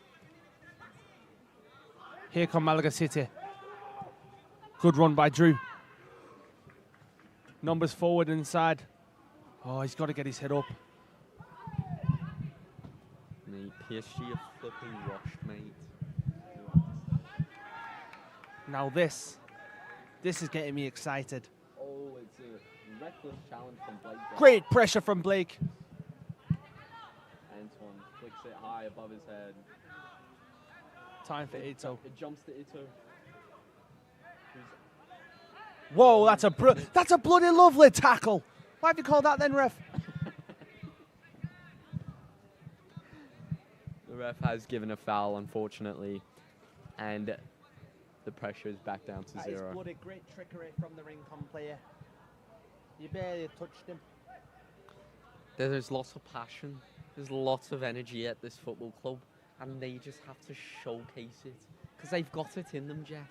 Here come Malaga City. Good run by Drew. Numbers forward and inside. Oh, he's got to get his head up. Mate, PSG are flipping washed, mate. Now this is getting me excited. Oh, it's a reckless challenge from Blake. Great pressure from Blake. Antoine flicks it high above his head. Time for Ito. It jumps to Ito. Whoa, that's a bloody lovely tackle. Why have you called that then, ref? The ref has given a foul, unfortunately, and the pressure is back down to That zero. is bloody great trickery from the Rincon player. You barely touched him. There's lots of passion. There's lots of energy at this football club, and they just have to showcase it because they've got it in them, Jeff.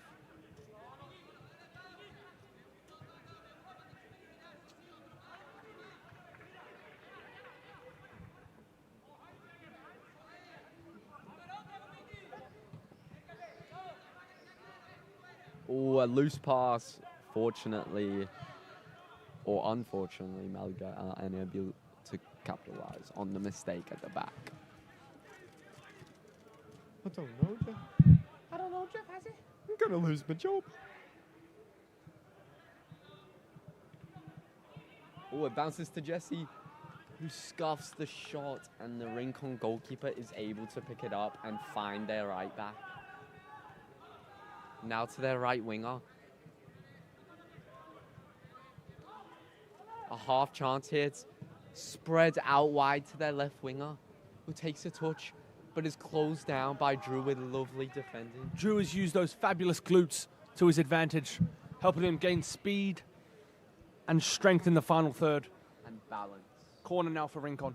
Oh, a loose pass. Fortunately, or unfortunately, Malaga are unable to capitalise on the mistake at the back. I don't know, Jeff. I don't know, Jeff, has he? I'm going to lose my job. Oh, it bounces to Jesse, who scuffs the shot, and the Rincon goalkeeper is able to pick it up and find their right back. Now to their right winger. A half chance here. It's spread out wide to their left winger, who takes a touch, but is closed down by Drew with lovely defending. Drew has used those fabulous glutes to his advantage, helping him gain speed and strength in the final third. And balance. Corner now for Rincon.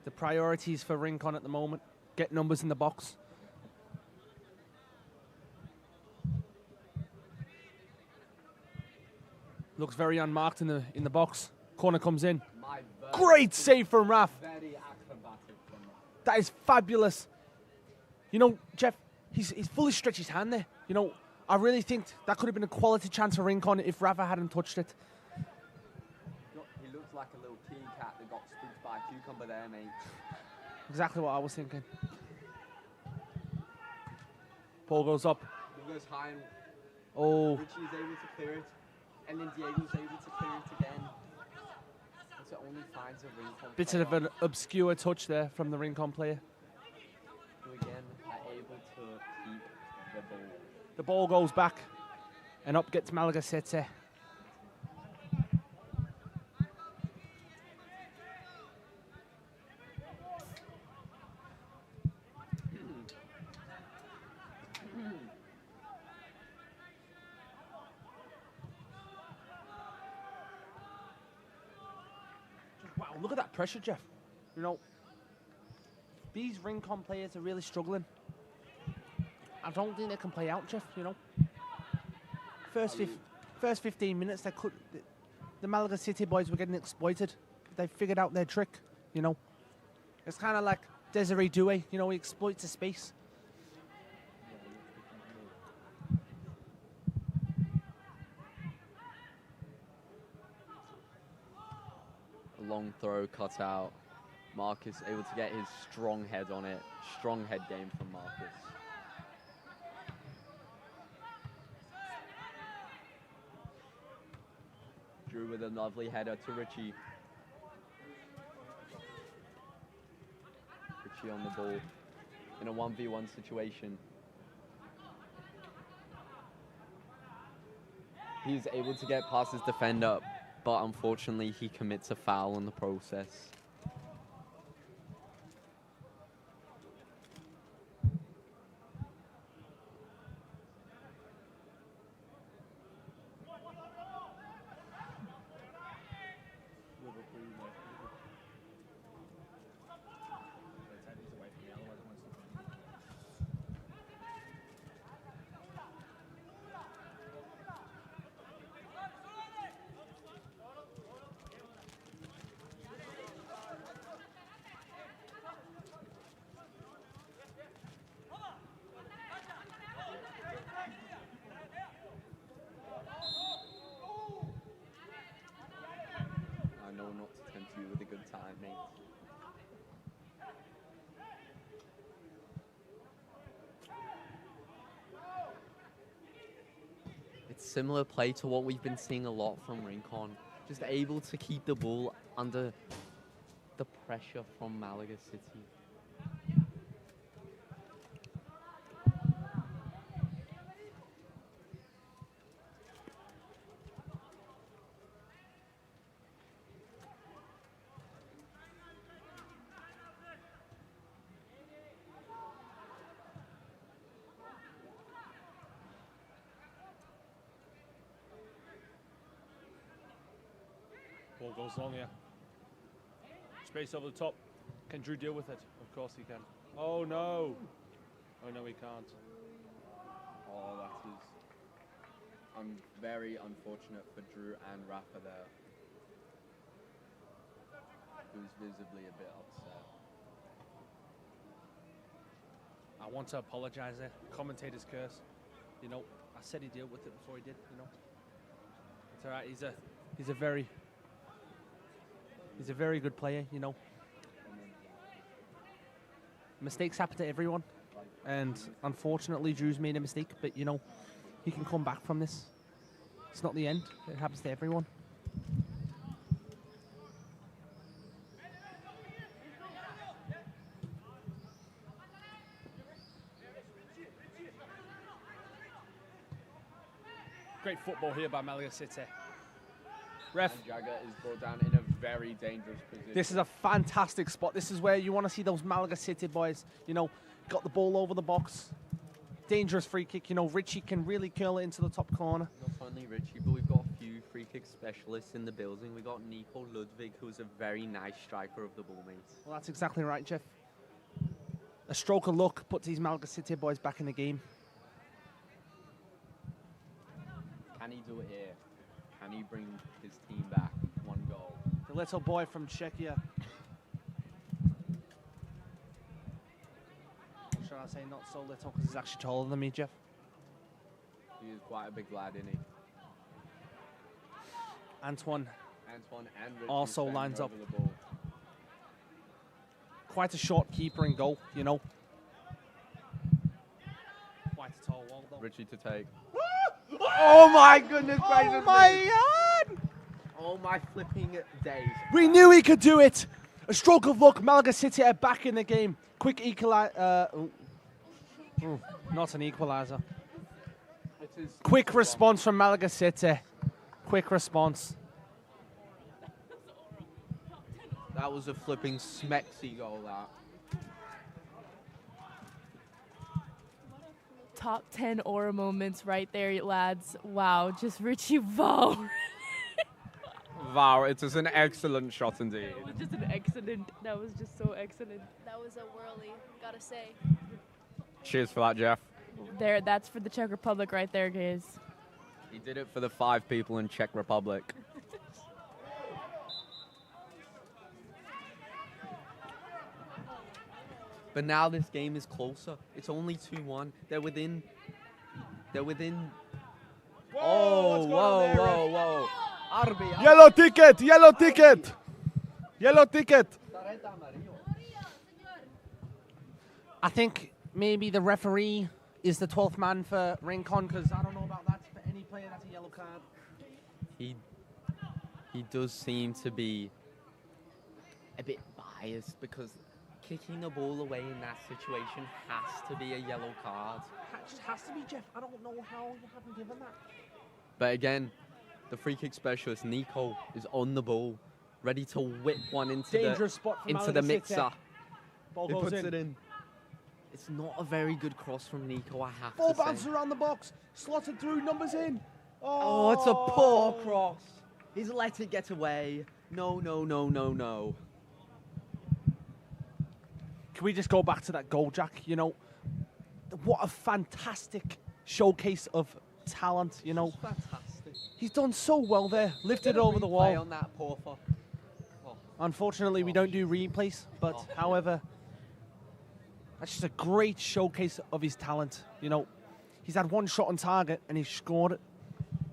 The priorities for Rincon at the moment: get numbers in the box. Looks very unmarked in the box. Corner comes in. Great save from Raf. Very acrobatic from Raf. That is fabulous. You know, Jeff, he's fully stretched his hand there. You know, I really think that could have been a quality chance for Rincon if Rafa hadn't touched it. He looks like a little kitty cat that got spooked by a cucumber there, mate. Exactly what I was thinking. Ball goes up. Ball goes high and Oh. Richie is able to clear it. And then Diego's able to clear it again. But it only finds a Rincon Bit player, of an obscure touch there from the Rincon player. who again are able to keep the ball. The ball goes back and up gets Malaga City. Look at that pressure, Jeff. You know, these Rincon players are really struggling. I don't think they can play out, Jeff, you know. First 15 minutes, the Malaga City boys were getting exploited. They figured out their trick, you know. It's kind of like Desiree Doué, you know, he exploits the space. A long throw cut out. Marcus able to get his strong head on it. Strong head game from Marcus. Drew with a lovely header to Richie. Richie on the ball in a 1v1 situation. He's able to get past his defender, but unfortunately he commits a foul in the process. I know not to tempt you with a good time, mate. It's similar play to what we've been seeing a lot from Rincon. Just able to keep the ball under the pressure from Malaga City. Ball goes long here. Space over the top. Can Drew deal with it? Of course he can. Oh no! Oh no, he can't. Oh, that is very unfortunate for Drew and Rafa there. Who's visibly a bit upset. I want to apologize there. Commentator's curse. You know, I said he'd deal with it before he did, you know. It's alright, he's a very good player, you know. Mistakes happen to everyone. And unfortunately, Drew's made a mistake, but you know, he can come back from this. It's not the end. It happens to everyone. Great football here by Malaga City. Ref. And Jagger is brought down in a very dangerous position. This is a fantastic spot. This is where you want to see those Malaga City boys, you know, got the ball over the box. Dangerous free kick. You know, Richie can really curl it into the top corner. Not only Richie, but we've got a few free kick specialists in the building. We've got Nico Ludwig, who's a very nice striker of the ball, mate. Well, that's exactly right, Jeff. A stroke of luck puts these Malaga City boys back in the game. Can he do it here? Can he bring his team back? One goal. The little boy from Czechia. Should I say not so little, because he's actually taller than me, Jeff. He is quite a big lad, isn't he? Antoine and Richie also standing lines up. over the ball. Quite a short keeper in goal, you know. Quite a tall wall, though. Richie to take. Oh my goodness gracious! Oh my me. God! Oh my flipping days. We knew he could do it. A stroke of luck. Malaga City are back in the game. Quick equalizer. Not an equalizer. Quick response from Malaga City. Quick response. That was a flipping smexy goal, that. Top 10 aura moments right there, lads. Wow, just Richie Vo. Wow, it is an excellent shot indeed. That was just an excellent. That was just so excellent. That was a whirly, gotta say. Cheers for that, Jeff. There, that's for the Czech Republic right there, guys. He did it for the 5 people in Czech Republic. But now this game is closer. It's only 2-1. They're within. Whoa, Whoa. Arbi. Yellow ticket! Yellow ticket! Yellow ticket! I think maybe the referee is the 12th man for Rincon, because I don't know about that. For any player, that's a yellow card. He does seem to be a bit biased, because kicking the ball away in that situation has to be a yellow card. It just has to be, Jeff. I don't know how you haven't given that. But again, the free kick specialist, Nico, is on the ball, ready to whip one into Dangerous spot for Malaga mixer. City. Ball He goes puts in. it in. It's not a very good cross from Nico, I have Ball to say. bounces around the box, slotted through, numbers in. Oh, it's a poor cross. He's let it get away. No. Can we just go back to that goal, Jack? You know, what a fantastic showcase of talent, you know. Fantastic. He's done so well there. Lifted over the Replay wall. on that poor fuck. Unfortunately, we don't do replays, but however, that's just a great showcase of his talent. You know, he's had one shot on target and he's scored it.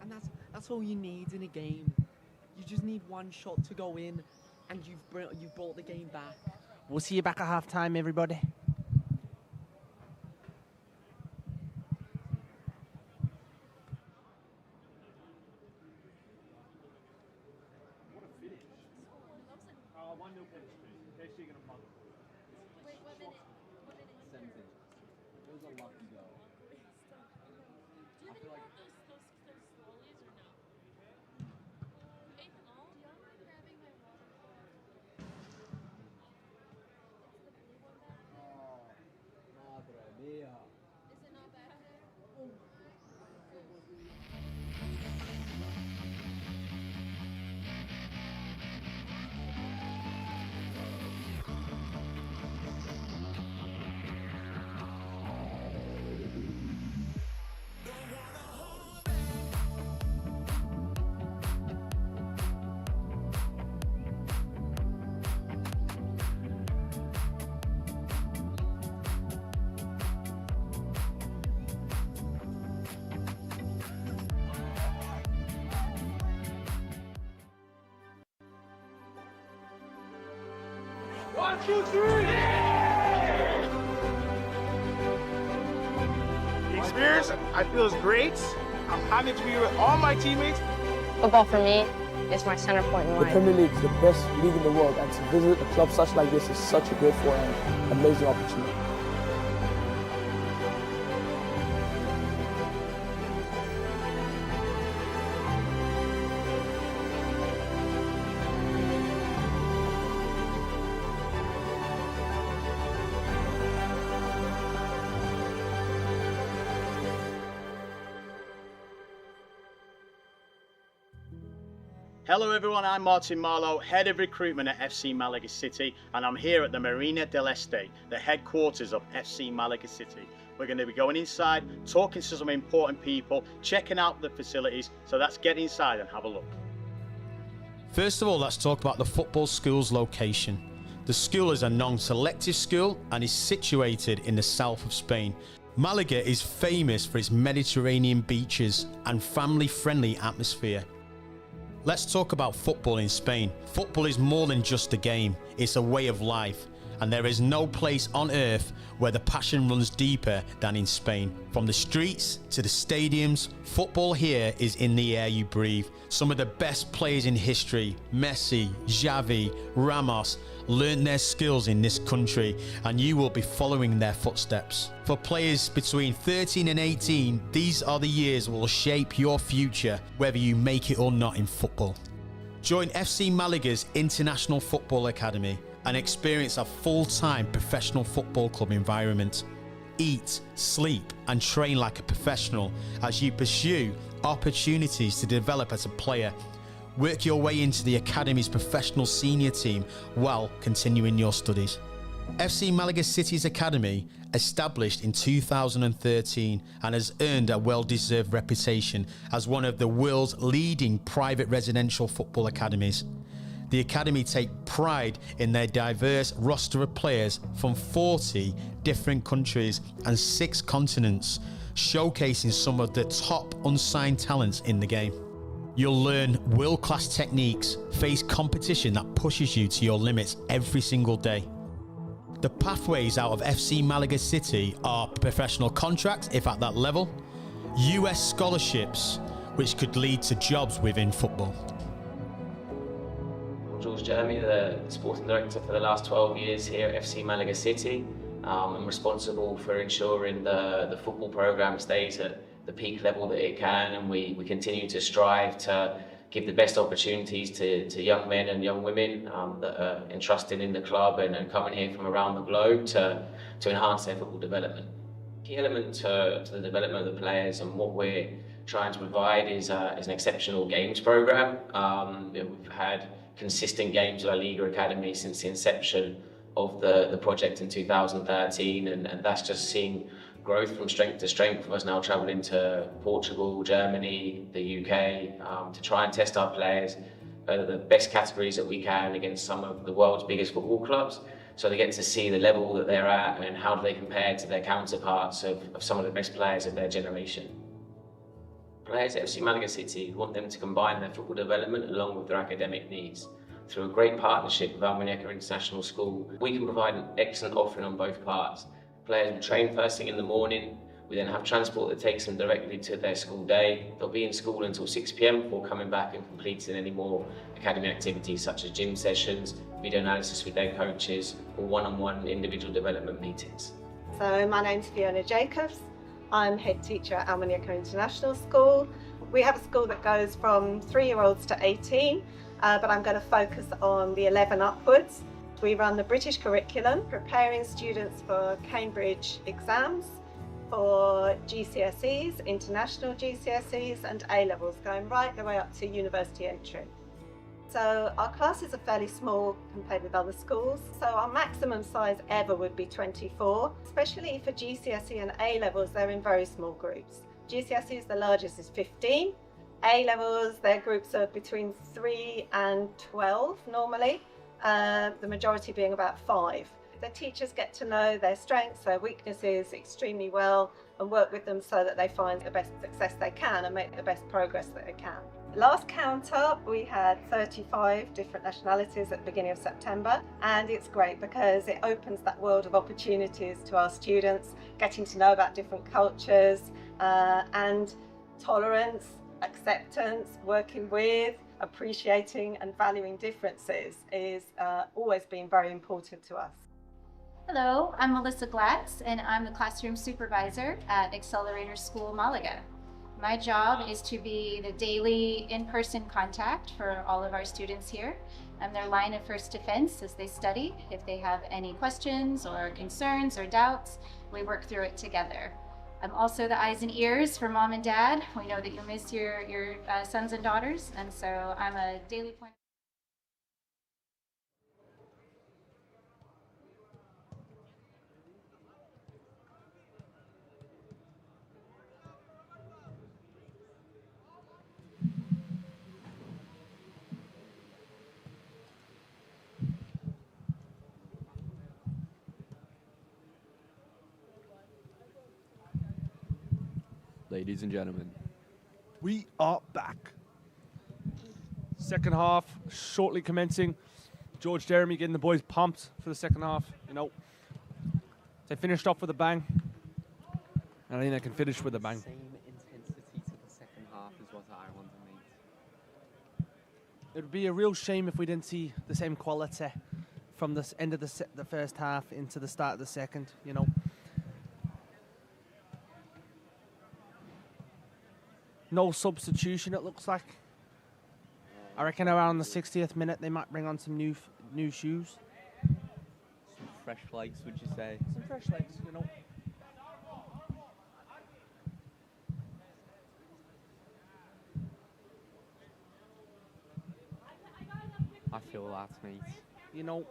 And that's all you need in a game. You just need one shot to go in, and you've brought the game back. We'll see you back at halftime, everybody. One, two, three! The experience, I feel, is great. I'm happy to be with all my teammates. Football for me is my center point in The life. Premier League is the best league in the world, and to visit a club such like this is such a great and amazing opportunity. Hello everyone, I'm Martin Marlowe, Head of Recruitment at FC Malaga City, and I'm here at the Marina del Este, the headquarters of FC Malaga City. We're going to be going inside, talking to some important people, checking out the facilities, so let's get inside and have a look. First of all, let's talk about the football school's location. The school is a non-selective school and is situated in the south of Spain. Malaga is famous for its Mediterranean beaches and family-friendly atmosphere. Let's talk about football in Spain. Football is more than just a game, it's a way of life. And there is no place on earth where the passion runs deeper than in Spain. From the streets to the stadiums, football here is in the air you breathe. Some of the best players in history, Messi, Xavi, Ramos, learned their skills in this country, and you will be following their footsteps. For players between 13 and 18, these are the years that will shape your future, whether you make it or not in football. Join FC Malaga's International Football Academy and experience a full-time professional football club environment. Eat, sleep and train like a professional as you pursue opportunities to develop as a player. Work your way into the Academy's professional senior team while continuing your studies. FC Malaga City's Academy, established in 2013 and has earned a well-deserved reputation as one of the world's leading private residential football academies. The Academy take pride in their diverse roster of players from 40 different countries and 6 continents, showcasing some of the top unsigned talents in the game. You'll learn world-class techniques, face competition that pushes you to your limits every single day. The pathways out of FC Malaga City are professional contracts, if at that level, US scholarships, which could lead to jobs within football. George Jeremy, the sporting director for the last 12 years here at FC Malaga City. I'm responsible for ensuring the football program stays at the peak level that it can, and we continue to strive to give the best opportunities to young men and young women that are entrusted in the club and coming here from around the globe to enhance their football development. Key element to the development of the players and what we're trying to provide is an exceptional games program. We've had consistent games at LaLiga Academy since the inception of the project in 2013, and that's just seeing growth from strength to strength, from us now travelling to Portugal, Germany, the UK, to try and test our players at the best categories that we can against some of the world's biggest football clubs, so they get to see the level that they're at and how do they compare to their counterparts of some of the best players of their generation. Players at FC Malaga City want them to combine their football development along with their academic needs. Through a great partnership with Almuñécar International School, we can provide an excellent offering on both parts. Players will train first thing in the morning. We then have transport that takes them directly to their school day. They'll be in school until 6 p.m. before coming back and completing any more academy activities such as gym sessions, video analysis with their coaches, or one-on-one individual development meetings. So my name's Fiona Jacobs. I'm head teacher at Almuñécar International School. We have a school that goes from 3-year-olds to 18, but I'm going to focus on the 11 upwards. We run the British curriculum, preparing students for Cambridge exams, for GCSEs, international GCSEs and A-levels, going right the way up to university entry. So our classes are fairly small compared with other schools. So our maximum size ever would be 24, especially for GCSE and A-levels, they're in very small groups. GCSEs, the largest is 15. A-levels, their groups are between 3 and 12 normally. The majority being about 5. The teachers get to know their strengths, their weaknesses extremely well and work with them so that they find the best success they can and make the best progress that they can. Last count up, we had 35 different nationalities at the beginning of September, and it's great because it opens that world of opportunities to our students, getting to know about different cultures and tolerance, acceptance, working with, appreciating and valuing differences is always been very important to us. Hello, I'm Melissa Glatz and I'm the classroom supervisor at Accelerator School Malaga. My job is to be the daily in-person contact for all of our students here. I'm their line of first defense as they study. If they have any questions or concerns or doubts, we work through it together. I'm also the eyes and ears for mom and dad. We know that you miss your sons and daughters, and so I'm a daily point. Ladies and gentlemen, we are back. Second half shortly commencing. George Jeremy getting the boys pumped for the second half. You know, they finished off with a bang, and I think they can finish with a bang. same intensity to the second half is what I want to meet. It would be a real shame if we didn't see the same quality from the end of the first half into the start of the second, you know. No substitution, it looks like. I reckon around the 60th minute they might bring on some new shoes. Some fresh legs, would you say? Some fresh legs, you know. feel that, mate. You know,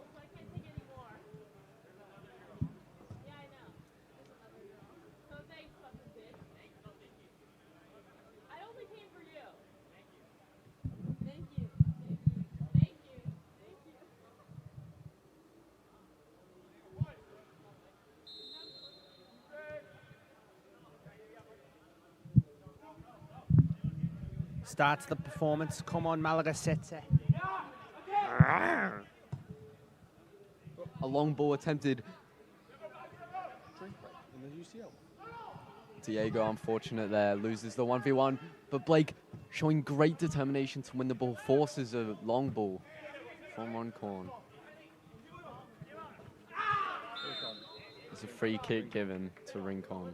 starts the performance. Come on, Malaga City. A long ball attempted. Diego, unfortunate there, loses the 1v1, but Blake showing great determination to win the ball, forces a long ball from Rincon. There's a free kick given to Rincon.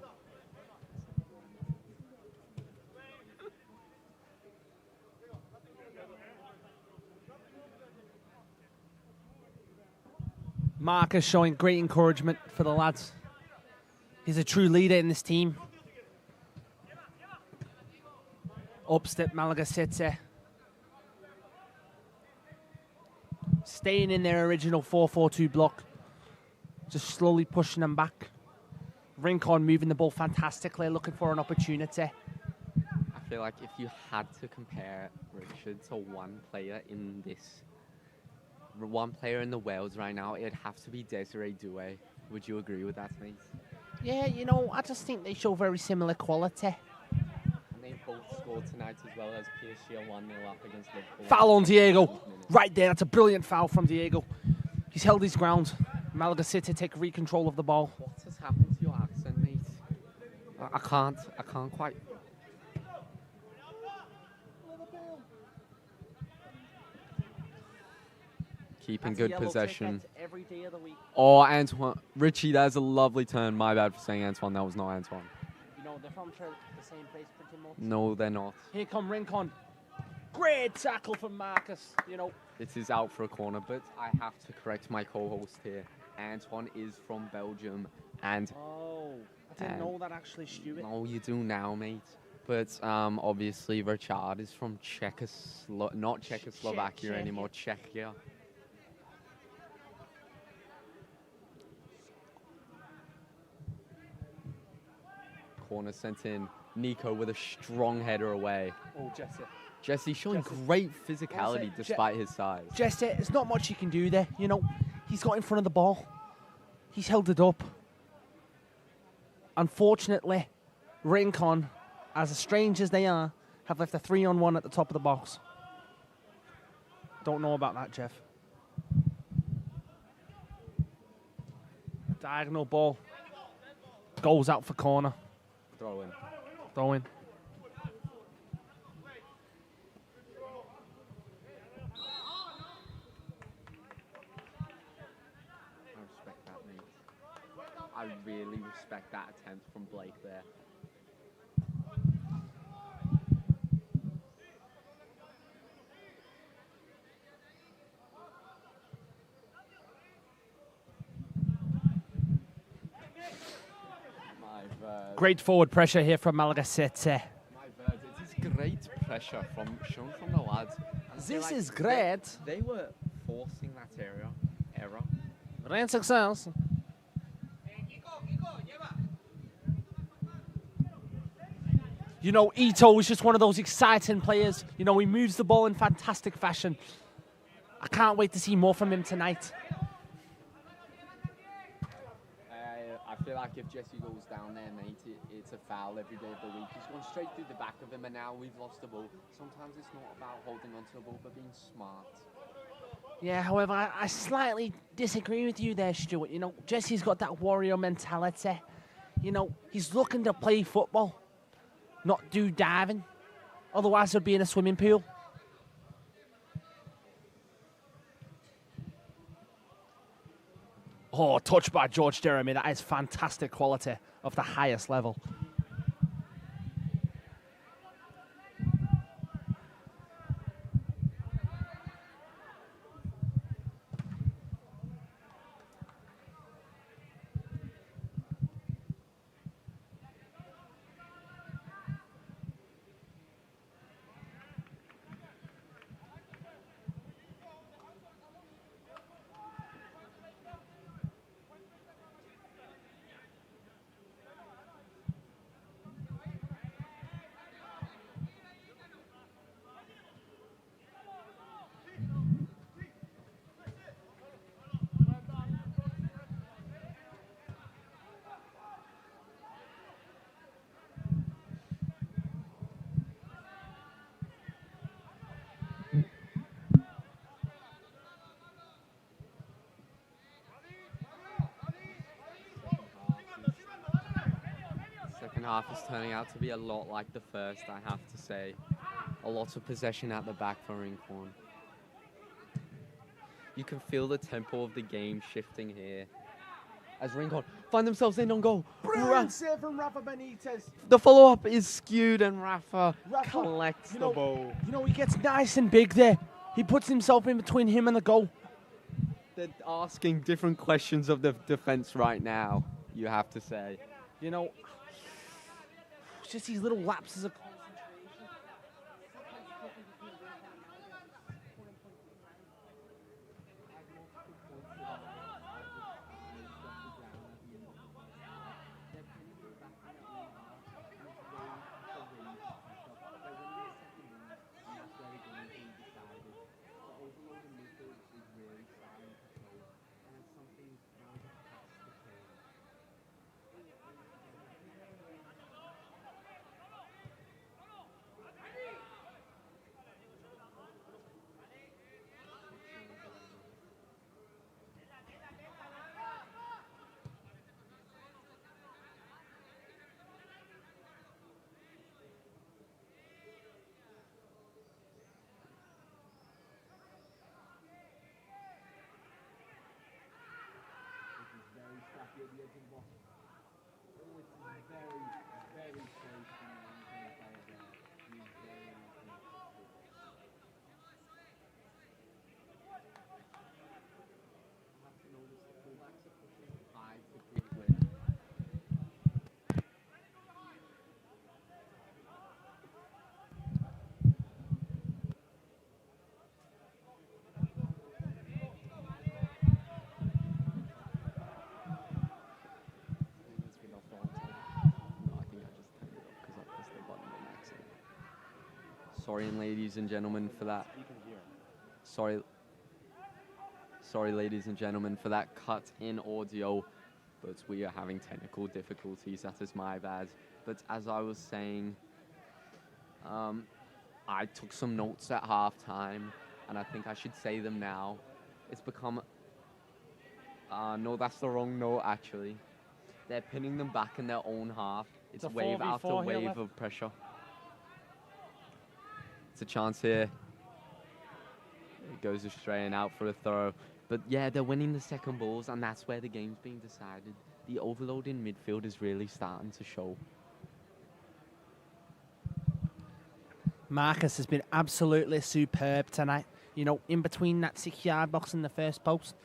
Marcus showing great encouragement for the lads. He's a true leader in this team. Upstep Malaga City. Staying in their original 4-4-2 block. Just slowly pushing them back. Rincon moving the ball fantastically, looking for an opportunity. I feel like if you had to compare Richard to one player in the Wales right now, it'd have to be Desiree Doué. Would you agree with that, mate? Yeah, you know, I just think they show very similar quality. And they both scored tonight as well as PSG 1-0 up against Liverpool. Foul on Diego. Right there, that's a brilliant foul from Diego. He's held his ground. Malaga City take re-control of the ball. What has happened to your accent, mate? I can't quite... Keeping good possession. Every day of the week. Oh, Antoine. Richie, that's a lovely turn. My bad for saying Antoine. That was not Antoine. You know, they're from the same place pretty much. No, they're not. Here come Rincon. Great tackle from Marcus, you know. This is out for a corner, but I have to correct my co-host here. Antoine is from Belgium, and... Oh, I didn't know that actually, Stuart. No, you do now, mate. But obviously, Richard is from not Czechoslovakia anymore, Czechia. Corner sent in. Nico with a strong header away. Oh, Jesse. Jesse showing great physicality despite his size. Jesse, there's not much you can do there. You know, he's got in front of the ball. He's held it up. Unfortunately, Rincon, as strange as they are, have left a 3-on-1 at the top of the box. Don't know about that, Jeff. Diagonal ball. Goes out for corner. Throw in. Throw in. I respect that, mate. I really respect that attempt from Blake there. Great forward pressure here from Malaga City. My word, it is great pressure shown from the lads. This is great. They were forcing that error. Great success. You know, Ito is just one of those exciting players. You know, he moves the ball in fantastic fashion. I can't wait to see more from him tonight. I feel like if Jesse goes down there, mate, it's a foul every day of the week. He's gone straight through the back of him, and now we've lost the ball. Sometimes it's not about holding onto the ball, but being smart. Yeah, however, I slightly disagree with you there, Stuart. You know, Jesse's got that warrior mentality. You know, he's looking to play football, not do diving. Otherwise, he'd be in a swimming pool. Oh, touch by George Jeremy. That is fantastic quality of the highest level. second half is turning out to be a lot like the first, I have to say. A lot of possession at the back for Rincon. You can feel the tempo of the game shifting here. As Rincon find themselves in on goal. Brilliant save from Rafa Benitez. The follow-up is skewed and Rafa collects the ball. You know, he gets nice and big there. He puts himself in between him and the goal. They're asking different questions of the defense right now, you have to say. You know, it's just these little lapses of concentration. Sorry, ladies and gentlemen, for that. Sorry, ladies and gentlemen, for that cut in audio, but we are having technical difficulties. That is my bad. But as I was saying, I took some notes at halftime, and I think I should say them now. It's become... no, that's the wrong note, actually. They're pinning them back in their own half. It's wave after wave of pressure. It's a chance here. It goes astray and out for a throw. But yeah, they're winning the second balls, and that's where the game's being decided. The overload in midfield is really starting to show. Marcus has been absolutely superb tonight. You know, in between that 6-yard box and the first post,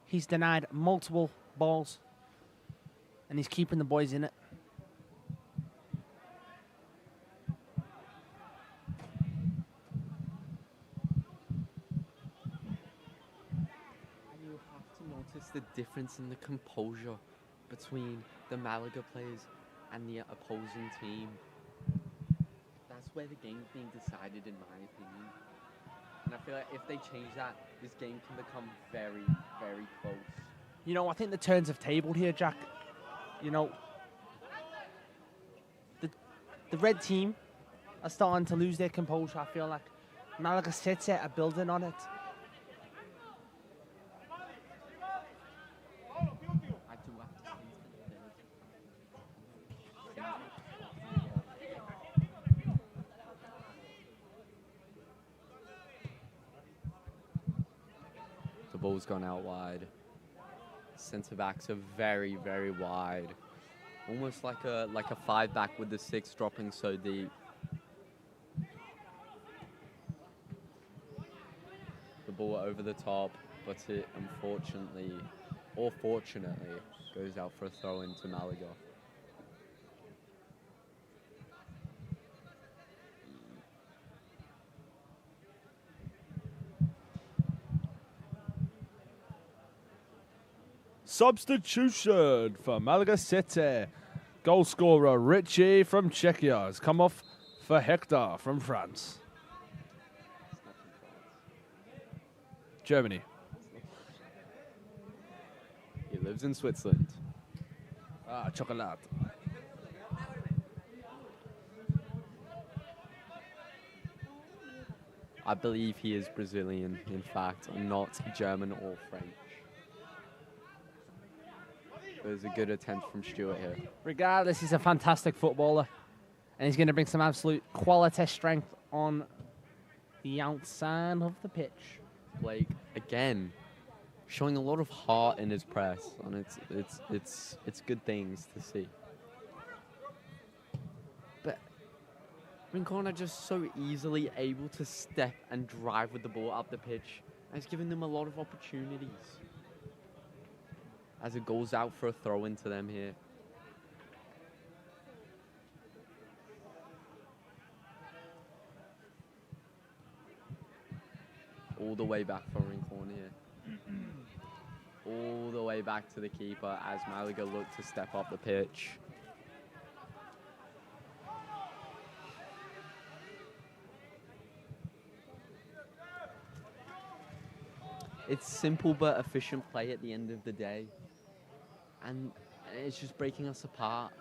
he's denied multiple balls, and he's keeping the boys in it. The difference in the composure between the Malaga players and the opposing team. That's where the game's being decided, in my opinion. And I feel like if they change that, this game can become very, very close. You know, I think the turns have tabled here, Jack. You know, the red team are starting to lose their composure, I feel like. Malaga City are building on it. Ball's gone out wide. Centre backs are very, very wide. Almost like a 5-back with the 6 dropping so deep. The ball over the top, but it unfortunately, or fortunately, goes out for a throw into Malaga. Substitution for Malaga City. Goal scorer Richie from Czechia has come off for Hector from France. Germany. He lives in Switzerland. Ah, chocolate. I believe he is Brazilian, in fact, and not German or French. There's a good attempt from Stuart here. Regardless, he's a fantastic footballer. And he's going to bring some absolute quality strength on the outside of the pitch. Blake, again, showing a lot of heart in his press. And it's good things to see. But Rincon are just so easily able to step and drive with the ball up the pitch. And it's giving them a lot of opportunities. As it goes out for a throw into them here. All the way back for Rincon here. All the way back to the keeper as Malaga look to step up the pitch. It's simple but efficient play at the end of the day. And it's just breaking us apart.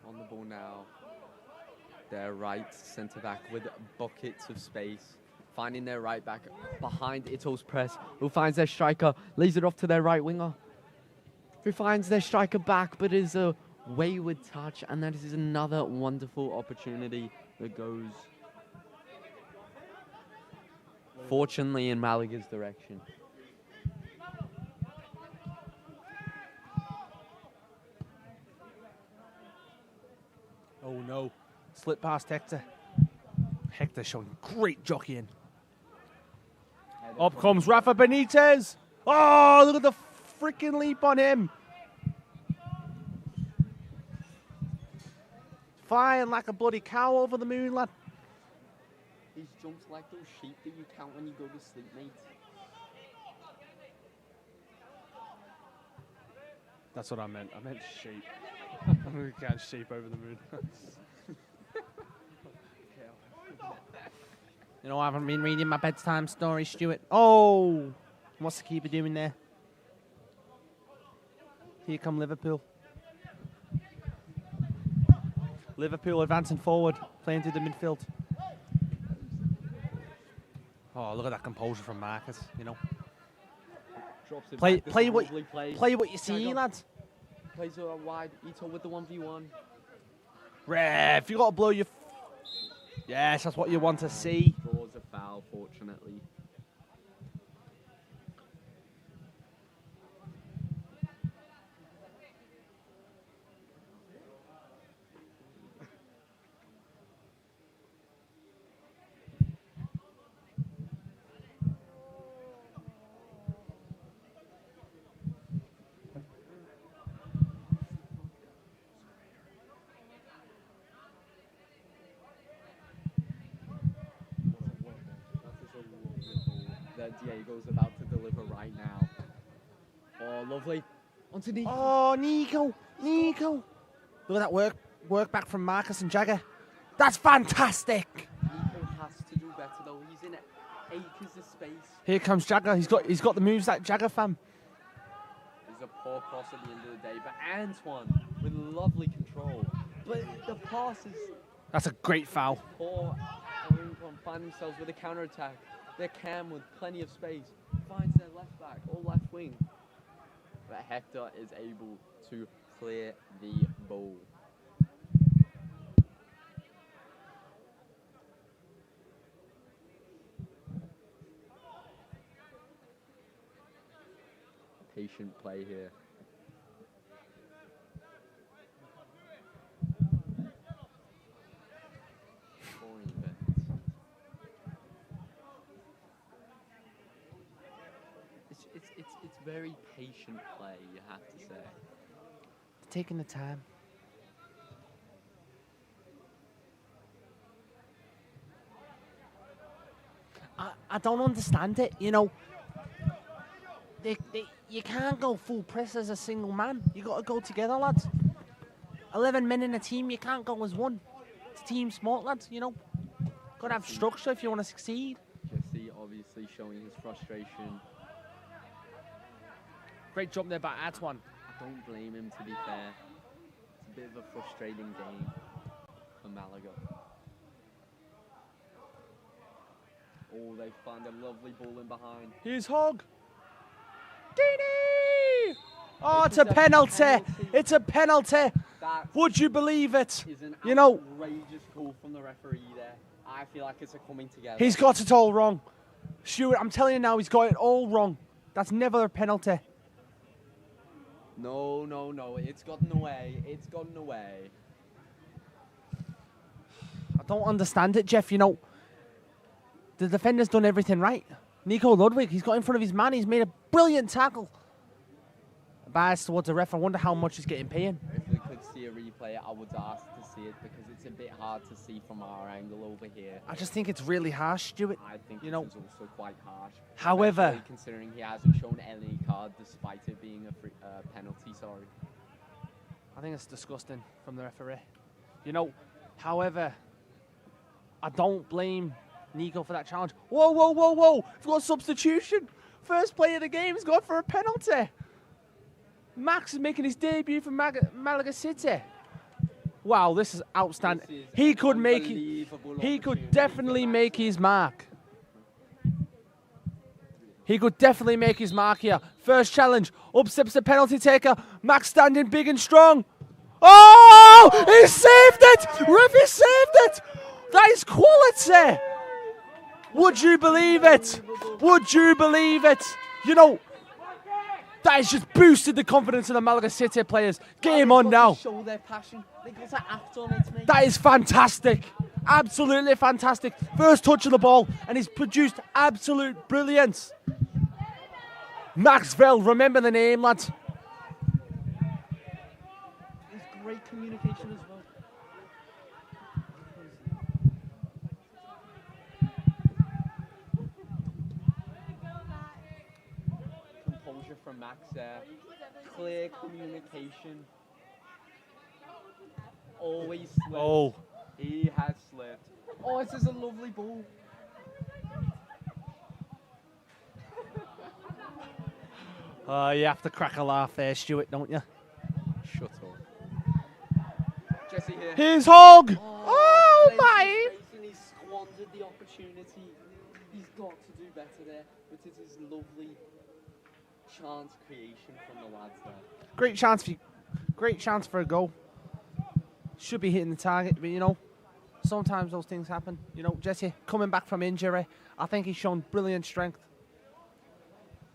On the ball now. Their right centre back with buckets of space. Finding their right back behind Ito's press. Who finds their striker, lays it off to their right winger. Who finds their striker back, but is a wayward touch, and that is another wonderful opportunity that goes, fortunately, in Malaga's direction. Oh no, slip past Hector. Hector showing great jockeying. Up comes Rafa Benitez. Oh, look at the freaking leap on him. Flying like a bloody cow over the moon, lad. These jumps like those sheep that you count when you go to sleep, mate. That's what I meant. I meant sheep. We can't sheep over the moon. You know, I haven't been reading my bedtime story, Stuart. Oh, what's the keeper doing there? Here come Liverpool. Liverpool advancing forward, playing through the midfield. Oh, look at that composure from Marcus, you know. Drops it Play back. This is a what lovely play. play what you see, lads. Plays it wide. Ito with the 1v1. Ref, you got to blow your... Yes, that's what you want to see. Draws a foul, fortunately. That Diego's about to deliver right now. Oh, lovely. Onto Nico. Oh, Nico. Look at that work back from Marcus and Jagger. That's fantastic. Nico has to do better though. He's in acres of space. Here comes Jagger. He's got the moves like Jagger, fam. There's a poor cross at the end of the day, but Antoine with lovely control. But the pass is That's a great foul. poor. Rincon find themselves with a counter attack. Their Cam with plenty of space finds their left back or left wing. But Hector is able to clear the ball. Patient play here. It's very patient play, you have to say. Taking the time. I don't understand it, you know. You can't go full press as a single man. You got to go together, lads. 11 men in a team, you can't go as one. It's team sport, lads, you know. Got to have structure if you want to succeed. Jesse obviously showing his frustration. Great jump there by Antoine. I don't blame him, to be fair. It's a bit of a frustrating game for Malaga. Oh, they find a lovely ball in behind. Here's Hogg. Dini! Oh, it's a penalty. It's a penalty. Would you believe it? You know, Outrageous call from the referee there. I feel like it's a coming together. he's got it all wrong. Stuart, I'm telling you now, he's got it all wrong. That's never a penalty. No, no, no. It's gotten away. It's gotten away. I don't understand it, Jeff. You know, the defender's done everything right. Nico Ludwig, he's got in front of his man. He's made a brilliant tackle. Bias towards the ref. I wonder how much he's getting paid. If we could see a replay, I would ask to see it because it's a bit hard to see from our angle over here. I just think it's really harsh, Stuart. I think you know, it's also quite harsh. However, especially considering he hasn't shown any card despite it being a penalty, sorry. I think it's disgusting from the referee. You know, however, I don't blame Nico for that challenge. Whoa, whoa, whoa, whoa. We've got a substitution. First play of the game has gone for a penalty. Max is making his debut for Malaga City. Wow, this is outstanding. He could make it. He could definitely make his mark. He could definitely make his mark here. First challenge. Up steps the penalty taker. Max standing big and strong. Oh! He saved it! Referee saved it! That is quality! Would you believe it? Would you believe it? You know, that has just boosted the confidence of the Malaga City players. Game on now. Show their passion. They got to act on it, mate. That is fantastic. Absolutely fantastic. First touch of the ball, and he's produced absolute brilliance. Maxwell, remember the name, lads. There's great communication as well. Composure from Max there. Clear communication. Always slipped. Oh. He has slipped. Oh, this is a lovely ball. You have to crack a laugh there, Stuart, don't you? Shut up. Jesse here. Here's Hogg. Oh, my. He's squandered the opportunity. He's got to do better there. But it is lovely chance creation from the lads there. Great chance for a goal. Should be hitting the target, but you know, sometimes those things happen. You know, Jesse coming back from injury, I think he's shown brilliant strength.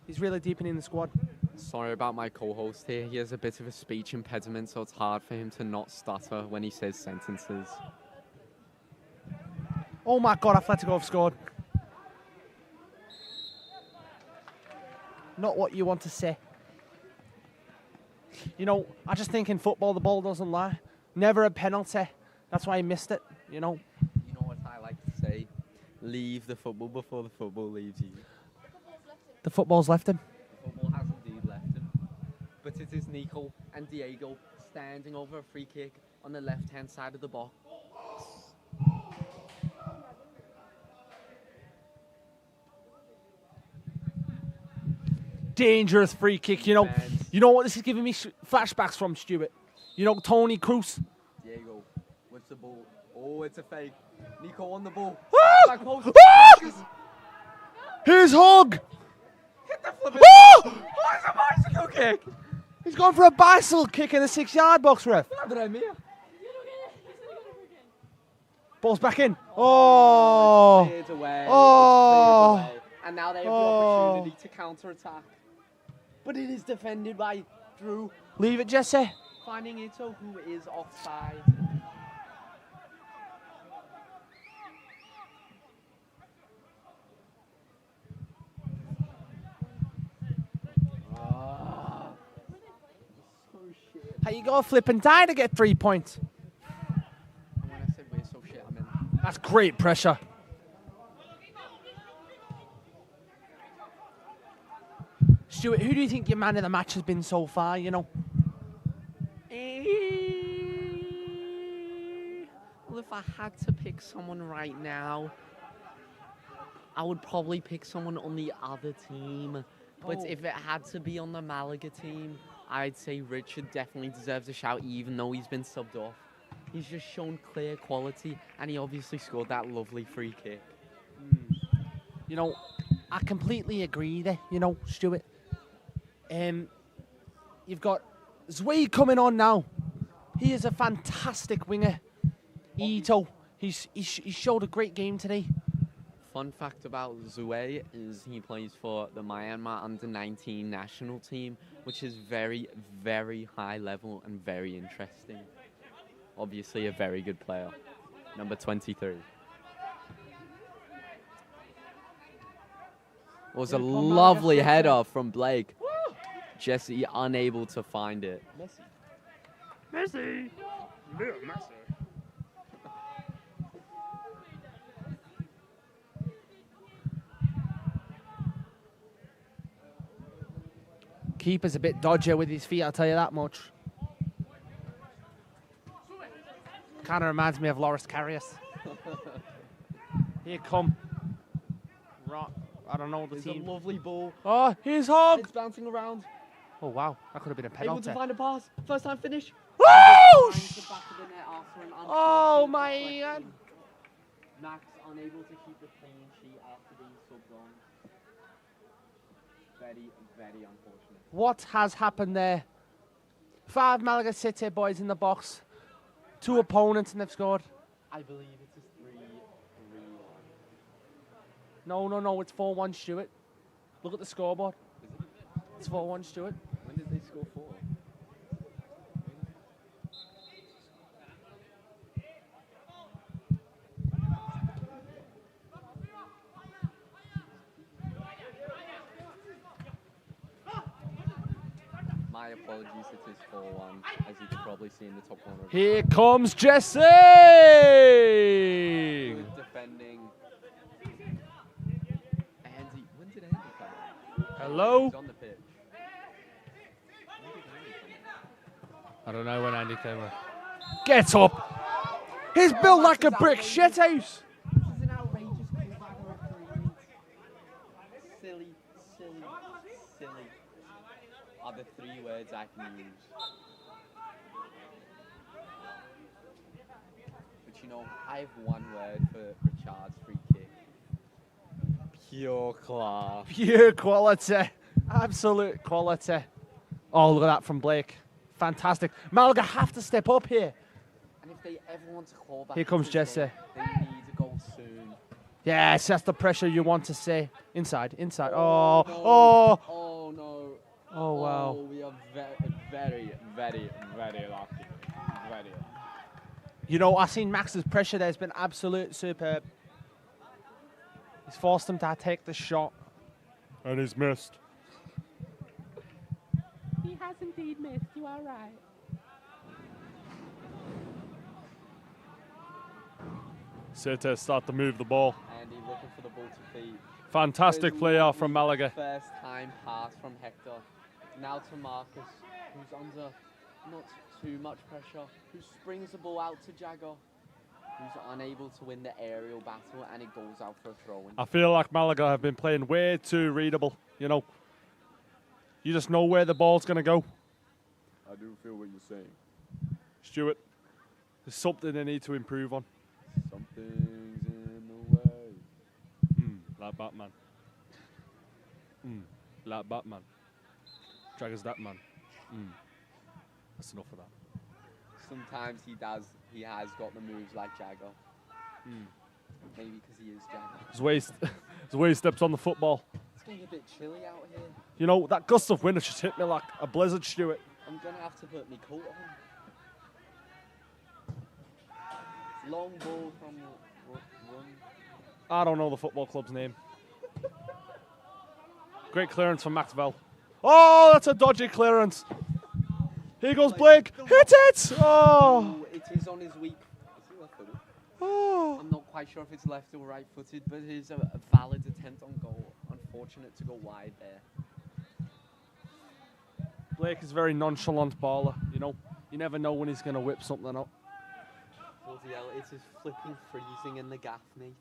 He's really deepening the squad. Sorry about my co-host here. He has a bit of a speech impediment, so it's hard for him to not stutter when he says sentences. Oh my God, Atletico have scored. Not what you want to say. You know, I just think in football the ball doesn't lie. Never a penalty. That's why he missed it, you know. You know what I like to say? Leave the football before the football leaves you. The football's left him. The football has indeed left him. But it is Nico and Diego standing over a free kick on the left-hand side of the box. Dangerous free kick, you know. You know what this is giving me flashbacks from, Stuart? You know, Tony Kroos. Diego with the ball. Oh, it's a fake. Nico on the ball. Ah! Back post. Ah! Here's Hogg. Hit the flip. Ah! Oh, it's a bicycle kick. He's gone for a bicycle kick in the 6-yard box, ref. Madre mia. Ball's back in. Oh. It's cleared away. Oh. It's cleared away. And now they have the opportunity to counter-attack. But it is defended by Drew. Leave it, Jesse. Finding Ito, who is offside. How you gotta flip and die to get 3 points? And when I said we're so shit, I meant... That's great pressure. Stuart, who do you think your man of the match has been so far, you know? Well, if I had to pick someone right now, I would probably pick someone on the other team. But if it had to be on the Malaga team, I'd say Richard definitely deserves a shout, even though he's been subbed off. He's just shown clear quality, and he obviously scored that lovely free kick. You know, I completely agree there, you know, Stuart. You've got Zwei coming on now. He is a fantastic winger. Ito, he showed a great game today. Fun fact about Zue is he plays for the Myanmar under-19 national team, which is very, very high level and very interesting. Obviously a very good player. Number 23. Was a lovely header from Blake. Jesse unable to find it. Messi. Messi. Keeper's a bit dodgy with his feet, I'll tell you that much. Kind of reminds me of Loris Karius. Here come. Right, I don't know the team. It's a lovely ball. Oh, here's Hogg. It's bouncing around. Oh, wow. That could have been a Able penalty. to find a pass. First time finish. Whoosh! Oh, my God. Max unable to keep the clean sheet after being subbed on. Very, very unfortunate. What has happened there? 5 Malaga City boys in the box. 2 opponents and they've scored. I believe it's a 3-3-1. No, it's 4-1 Stuart. Look at the scoreboard. It's 4-1 Stuart. When did they score 4? My apologies, it is 4-1, as you can probably see in the top corner. Here comes Jesse! Good defending. Andy, when did Andy come on? Hello? He's on the pitch. I don't know when Andy came on. Get up! He's built like a brick shithouse. This is an outrageous callback referee. Silly are the 3 words I can use. But you know, I have one word for Richard's free kick. Pure class. Pure quality. Absolute quality. Oh, look at that from Blake. Fantastic. Malaga have to step up here. And if they ever want to call back, Here comes Jesse. they need a goal soon. Yes, that's the pressure you want to see. Inside. Oh, Oh, no. oh. Oh, no. Oh, wow. Oh, we are very, very, very lucky. Very lucky. You know, I've seen Max's pressure there has been absolute superb. He's forced him to take the shot. And he's missed. He has indeed missed. You are right. City start to move the ball. Andy looking for the ball to feed. Fantastic There's play out lovely from Malaga. First time pass from Hector. Now to Marcus, who's under not too much pressure, who springs the ball out to Jagger, who's unable to win the aerial battle, and it goes out for a throw-in. I feel like Malaga have been playing way too readable, you know. You just know where the ball's going to go. I do feel what you're saying. Stuart, there's something they need to improve on. Something's in the way. Like Batman. Like Batman. Jagger's that man. That's enough of that. Sometimes he has got the moves like Jagger. Maybe because he is Jagger. The way he steps on the football. It's getting a bit chilly out here. You know, that gust of wind has just hit me like a blizzard, Stuart. I'm going to have to put my coat on. Long ball from run. I don't know the football club's name. Great clearance from Maxwell. Oh, that's a dodgy clearance. Here goes Blake. Hit it! Oh! It is on his weak. Is he left-footed? Oh! I'm not quite sure if it's left or right-footed, but it is a valid attempt on goal. Unfortunate to go wide there. Blake is a very nonchalant baller, you know. You never know when he's going to whip something up. Bloody hell, it is flipping freezing in the gaff, mate.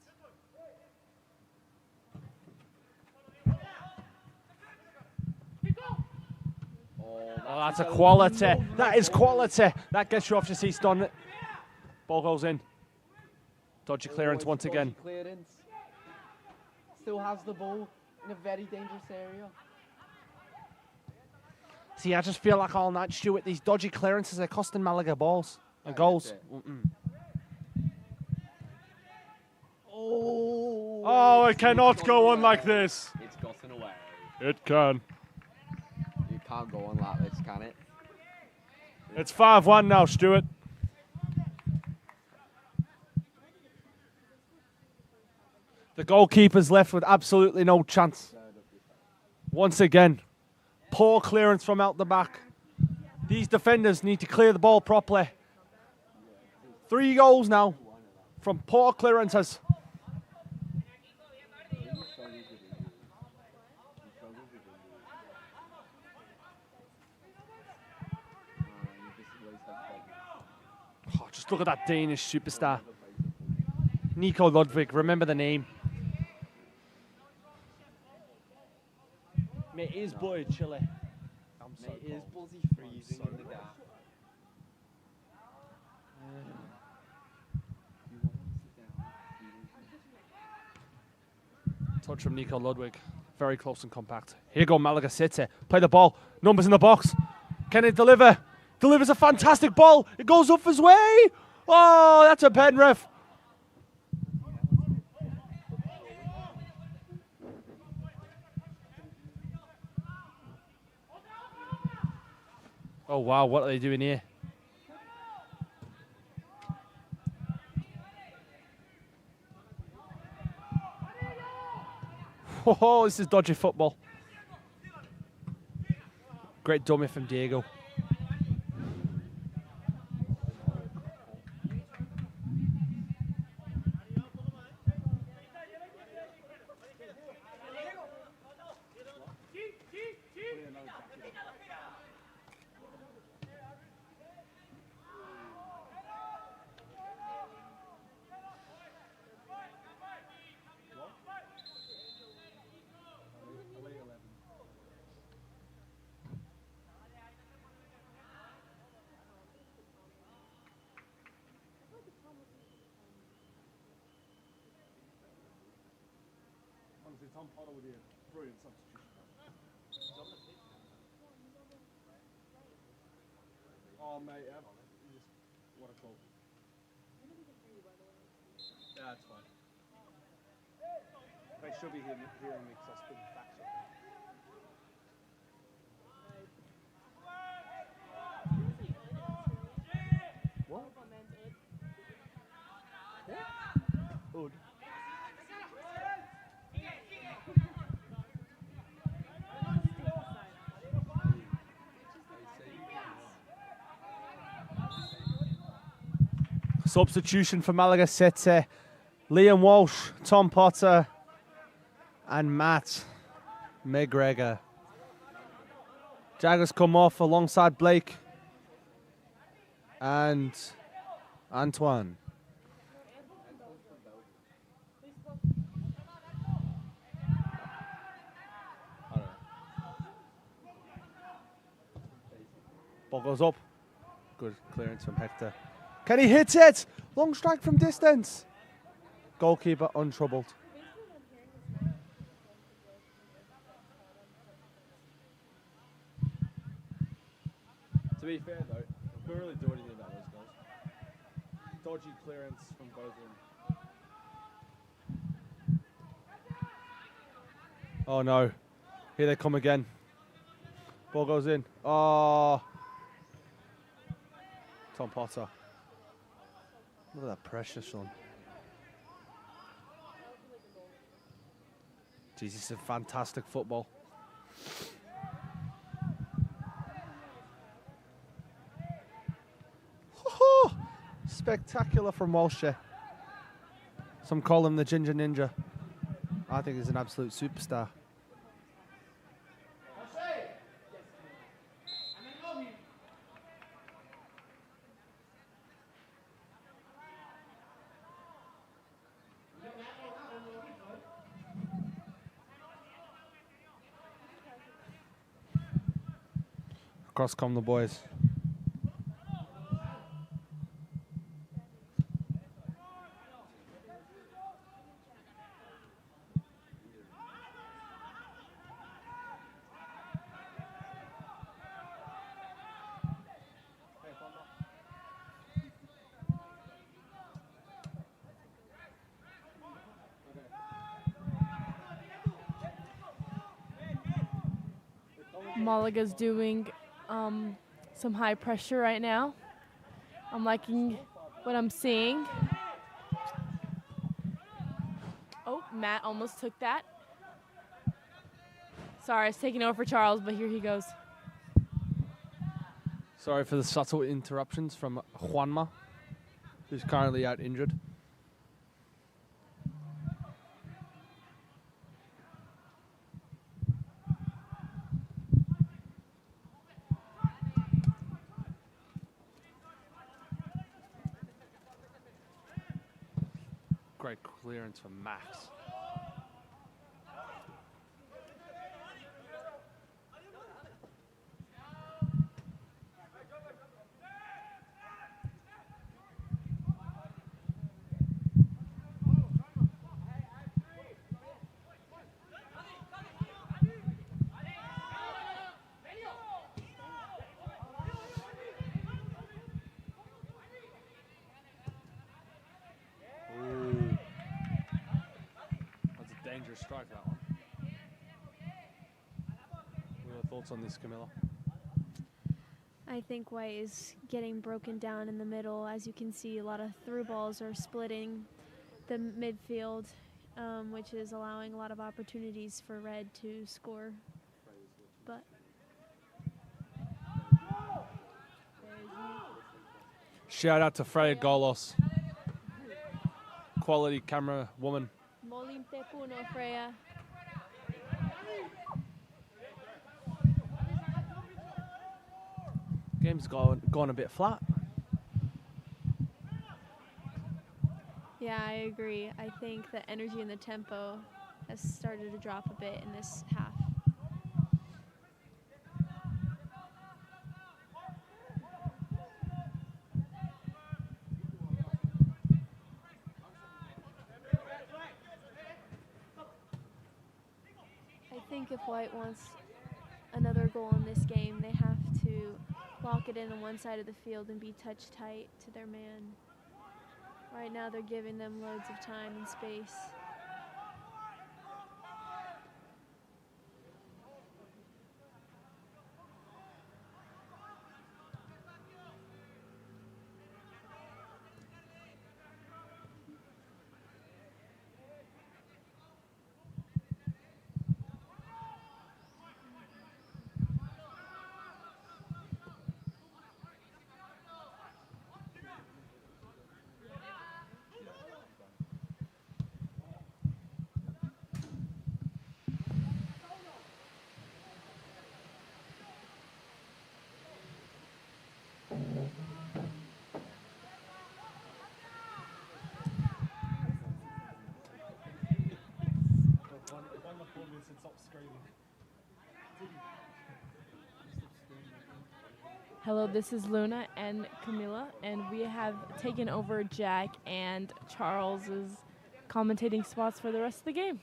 Oh, that's a quality. That is quality. That gets you off your seats, done it. Ball goes in. Dodgy clearance once again. Clearance. Still has the ball in a very dangerous area. See, I just feel like all night, Stuart, these dodgy clearances are costing Malaga balls and goals. Oh, it cannot go on like this. It's gotten away. It can. You can't go on like this, can it? It's 5-1 now, Stuart. The goalkeeper's left with absolutely no chance. Once again, poor clearance from out the back. These defenders need to clear the ball properly. 3 goals now from poor clearances. Oh, just look at that Danish superstar. Nico Ludwig, remember the name. Mate, it is bloody chilly. Mate, it is bloody freezing in the dark. Touch from Nico Ludwig. Very close and compact. Here go Malaga City. Play the ball. Numbers in the box. Can it deliver? Delivers a fantastic ball. It goes up his way. Oh, that's a pen ref. Oh, wow. What are they doing here? Oh, this is dodgy football. Great dummy from Diego. Tom Potter would be a brilliant substitution. Oh, mate, what a goal. Yeah, that's fine. They should be hearing me because I spin facts up. What? Oud. Substitution for Malaga City. Liam Walsh, Tom Potter, and Matt McGregor. Jaggers come off alongside Blake and Antoine. Ball goes up. Good clearance from Hector. Can he hit it? Long strike from distance. Goalkeeper untroubled. To be fair though, we couldn't really do anything about those goals. Dodgy clearance from both of them. Oh no. Here they come again. Ball goes in. Oh. Tom Potter. Look at that pressure, son. Jeez, this is fantastic football. Spectacular from Walsh. Some call him the Ginger Ninja. I think he's an absolute superstar. Across come the boys. Malaga's doing some high pressure right now. I'm liking what I'm seeing. Oh, Matt almost took that. Sorry, I was taking over for Charles, but here he goes. Sorry for the subtle interruptions from Juanma, who's currently out injured. Great clearance from Max. Dangerous strike, that one. What are your thoughts on this, Camilla? I think White is getting broken down in the middle. As you can see, a lot of through balls are splitting the midfield, which is allowing a lot of opportunities for Red to score. But Shout out to Freya Golos, quality camera woman. Molinte Puno, Freya. Game's gone a bit flat. Yeah, I agree. I think the energy and the tempo has started to drop a bit in this half. I think if White wants another goal in this game, they have to lock it in on one side of the field and be touch tight to their man. Right now they're giving them loads of time and space. Hello, this is Luna and Camilla, and we have taken over Jack and Charles's commentating spots for the rest of the game.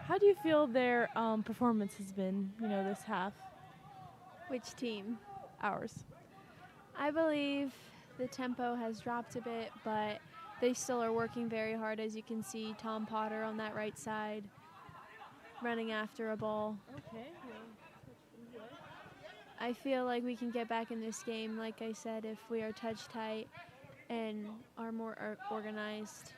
How do you feel their performance has been, this half? Which team? Ours. I believe the tempo has dropped a bit, but they still are working very hard. As you can see, Tom Potter on that right side, running after a ball. Okay. I feel like we can get back in this game, like I said, if we are touch tight and are more organized.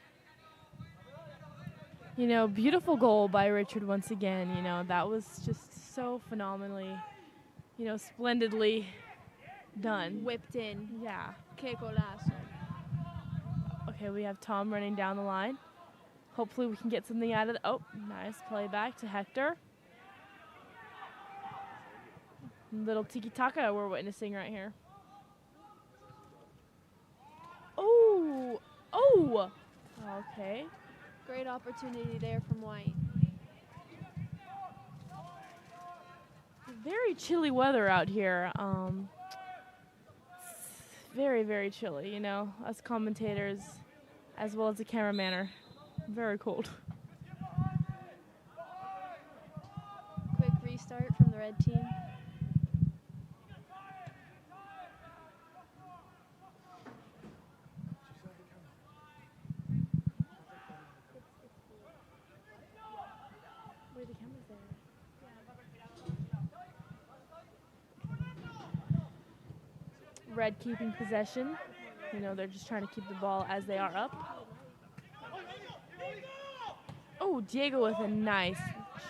Beautiful goal by Richard once again. That was just so phenomenally, splendidly done. Whipped in. Yeah. Que golazo. Okay, we have Tom running down the line. Hopefully we can get something out of it. Oh, nice play back to Hector. Little tiki-taka we're witnessing right here. Oh! Oh! Okay. Great opportunity there from White. very chilly weather out here. It's very, very chilly, you know. Us commentators, as well as the cameraman, are very cold. Quick restart from the red team. Where the camera's there. Red keeping possession. You know, they're just trying to keep the ball as they are up. Oh, Diego with a nice,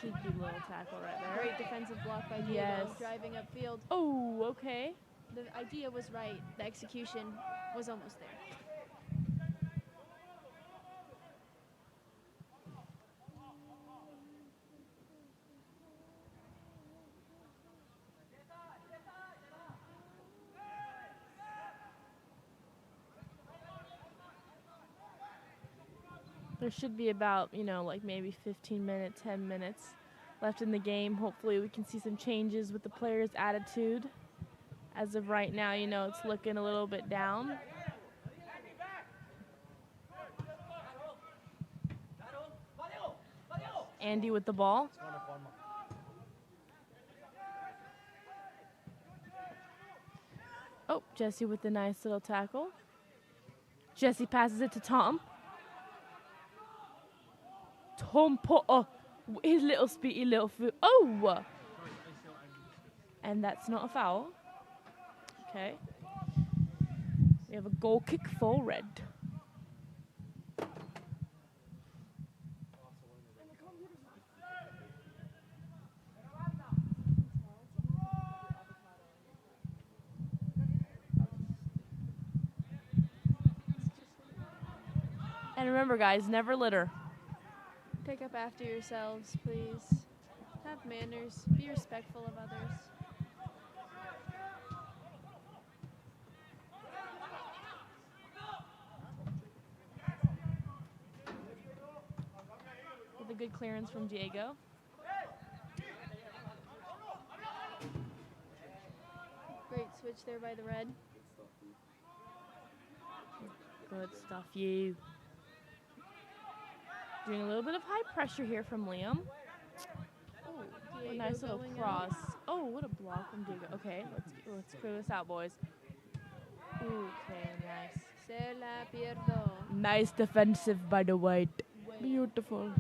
cheeky little tackle right there. Great defensive block by Diego, Yes. driving upfield. Oh, okay. The idea was right. The execution was almost there. There should be about, you know, like maybe 15 minutes, 10 minutes left in the game. Hopefully we can see some changes with the players' attitude. As of right now, you know, it's looking a little bit down. Andy with the ball. Oh, Jesse with the nice little tackle. Jesse passes it to Tom. Tom Potter, his little speedy little foot. Oh! And that's not a foul. Okay. We have a goal kick for red. And remember, guys, never litter. Pick up after yourselves, please. Have manners. Be respectful of others. With a good clearance from Diego. Great switch there by the red. Good stuff, you. Doing a little bit of high pressure here from Liam. Oh, a nice little cross. Oh, what a block from Diego. Okay, let's clear this out, boys. Okay, nice. Se la pierdo. Nice defensive by the white. Beautiful.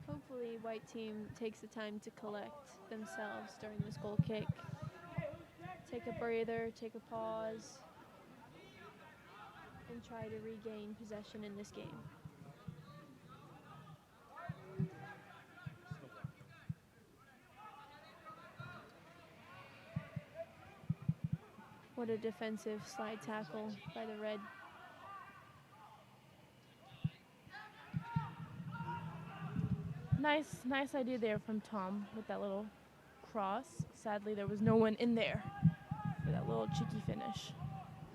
Hopefully, white team takes the time to collect themselves during this goal kick. Take a breather, take a pause, and try to regain possession in this game. What a defensive slide tackle by the red. Nice idea there from Tom with that little cross. Sadly, there was no one in there for that little cheeky finish.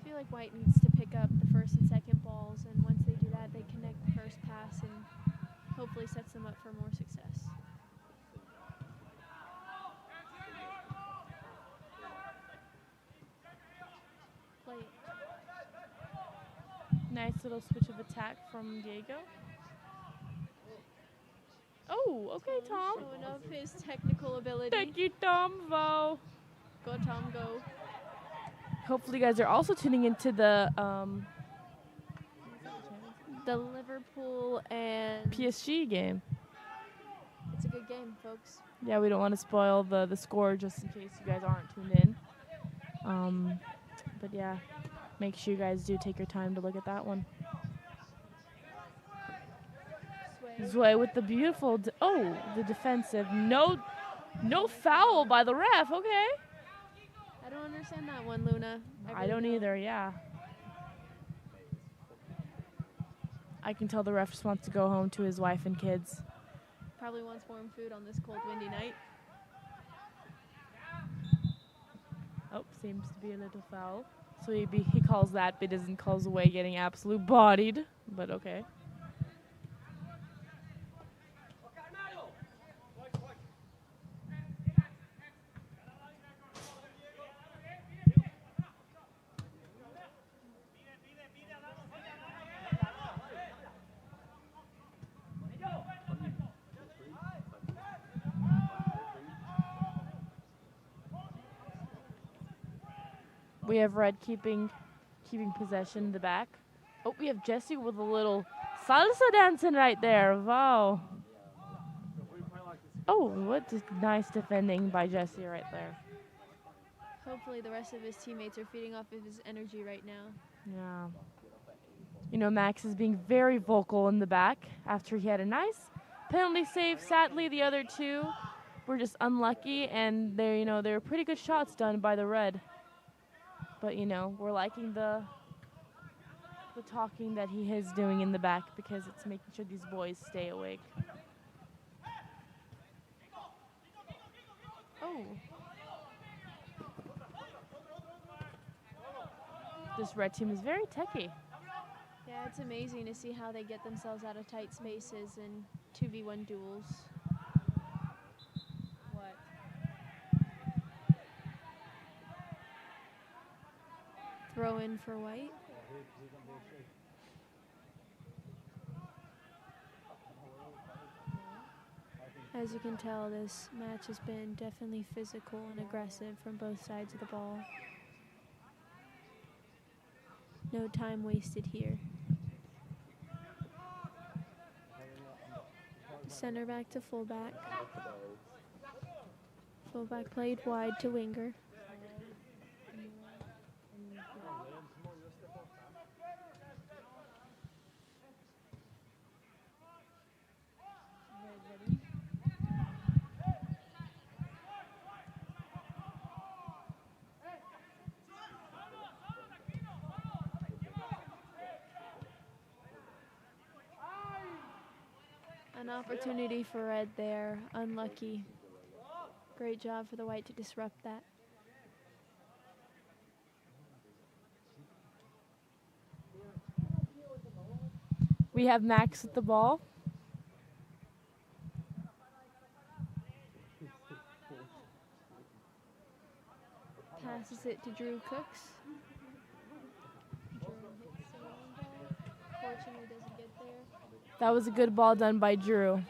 I feel like white needs to pick up the first and second balls, and once they do that, they connect the first pass and hopefully sets them up for more success. Play it. Nice little switch of attack from Diego. Oh, okay, Tom. Showing off his technical ability. Thank you, Tom. Go. Go, Tom, go. Hopefully, you guys are also tuning into the Liverpool and PSG game. It's a good game, folks. Yeah, we don't want to spoil the score just in case you guys aren't tuned in. But yeah, make sure you guys do take your time to look at that one. Zway with the beautiful, the defensive. No foul by the ref. Okay. I don't understand that one, Luna. I don't either. Yeah. I can tell the ref just wants to go home to his wife and kids. Probably wants warm food on this cold, windy night. Oh, seems to be a little foul. So he calls that, but doesn't call Zway getting absolute bodied. But okay. We have Red keeping possession in the back. Oh, we have Jesse with a little salsa dancing right there. Wow. Oh, what nice defending by Jesse right there. Hopefully the rest of his teammates are feeding off of his energy right now. Yeah. You know, Max is being very vocal in the back after he had a nice penalty save. Sadly, the other two were just unlucky, and they're pretty good shots done by the Red. But, we're liking the talking that he is doing in the back because it's making sure these boys stay awake. Oh. This Red team is very techy. Yeah, it's amazing to see how they get themselves out of tight spaces in 2v1 duels. What? Throw in for White. As you can tell, this match has been definitely physical and aggressive from both sides of the ball. No time wasted here. Center back to fullback. Fullback played wide to winger. An opportunity for Red there, unlucky. Great job for the White to disrupt that. We have Max with the ball. Passes it to Drew Cooks. Drew hits the long ball. Fortunately doesn't get there. That was a good ball done by Drew.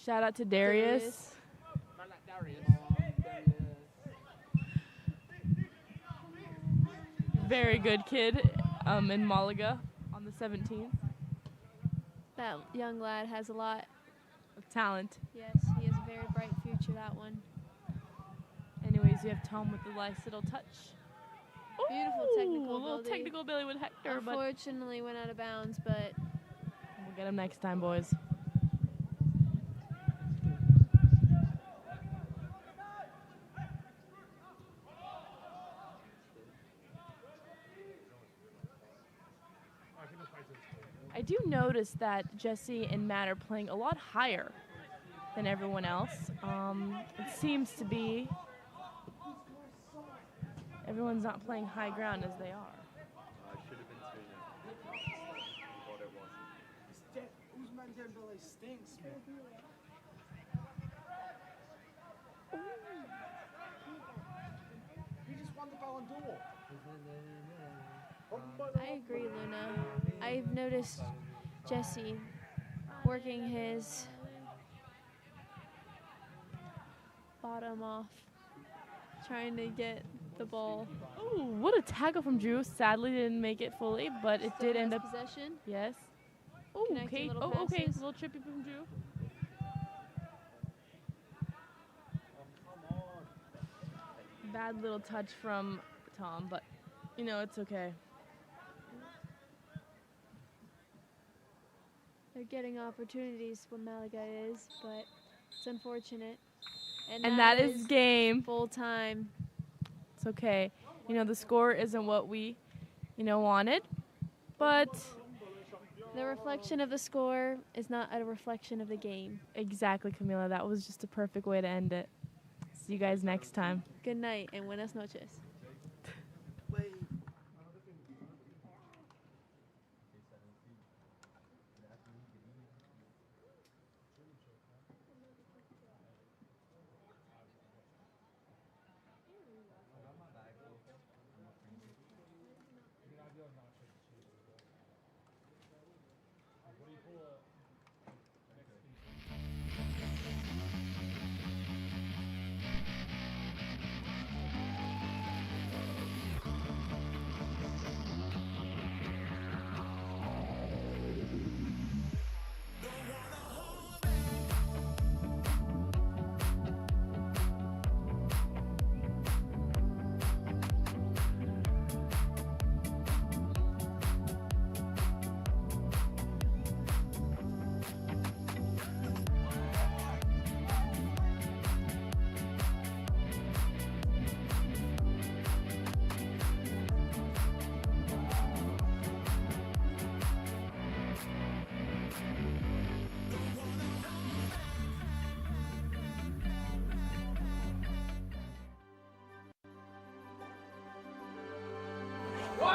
Shout out to Darius. Very good kid in Malaga on the 17th. That young lad has a lot of talent. Yes, he has a very bright future, that one. Anyways, you have Tom with the nice little touch. Beautiful technical a little technical ability with Hector, but unfortunately went out of bounds, but we'll get him next time, boys. I do notice that Jesse and Matt are playing a lot higher than everyone else. It seems to be everyone's not playing high ground as they are. Usman Dembele stinks, man. He just won the Ballon d'Or. I agree, Luna. I've noticed Jesse working his bottom off, trying to get the ball. Oh, what a tackle from Drew. Sadly didn't make it fully, but it Still did end has up possession. Yes. Oh, Connecting okay. little Oh, okay. passes. A little trippy from Drew. Bad little touch from Tom, but it's okay. They're getting opportunities when Malaga is, but it's unfortunate. And that is game. Full time. It's okay. The score isn't what we, wanted, but the reflection of the score is not a reflection of the game. Exactly, Camila. That was just a perfect way to end it. See you guys next time. Good night and buenas noches.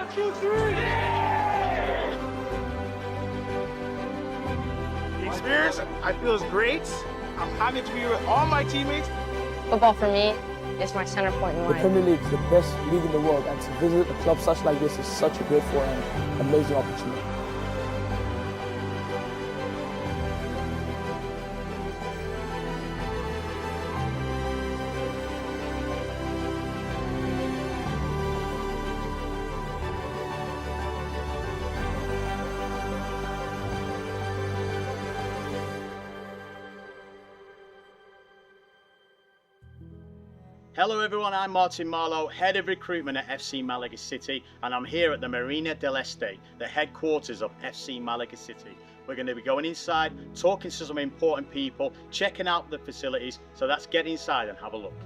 1, 2, 3. The experience I feel is great. I'm happy to be with all my teammates. Football for me is my center point in The life. Premier League is the best league in the world, and to visit a club such like this is such a grateful and amazing opportunity. Hello everyone, I'm Martin Marlowe, Head of Recruitment at FC Malaga City, and I'm here at the Marina del Este, the headquarters of FC Malaga City. We're going to be going inside, talking to some important people, checking out the facilities, so let's get inside and have a look.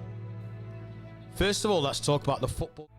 First of all, let's talk about the football.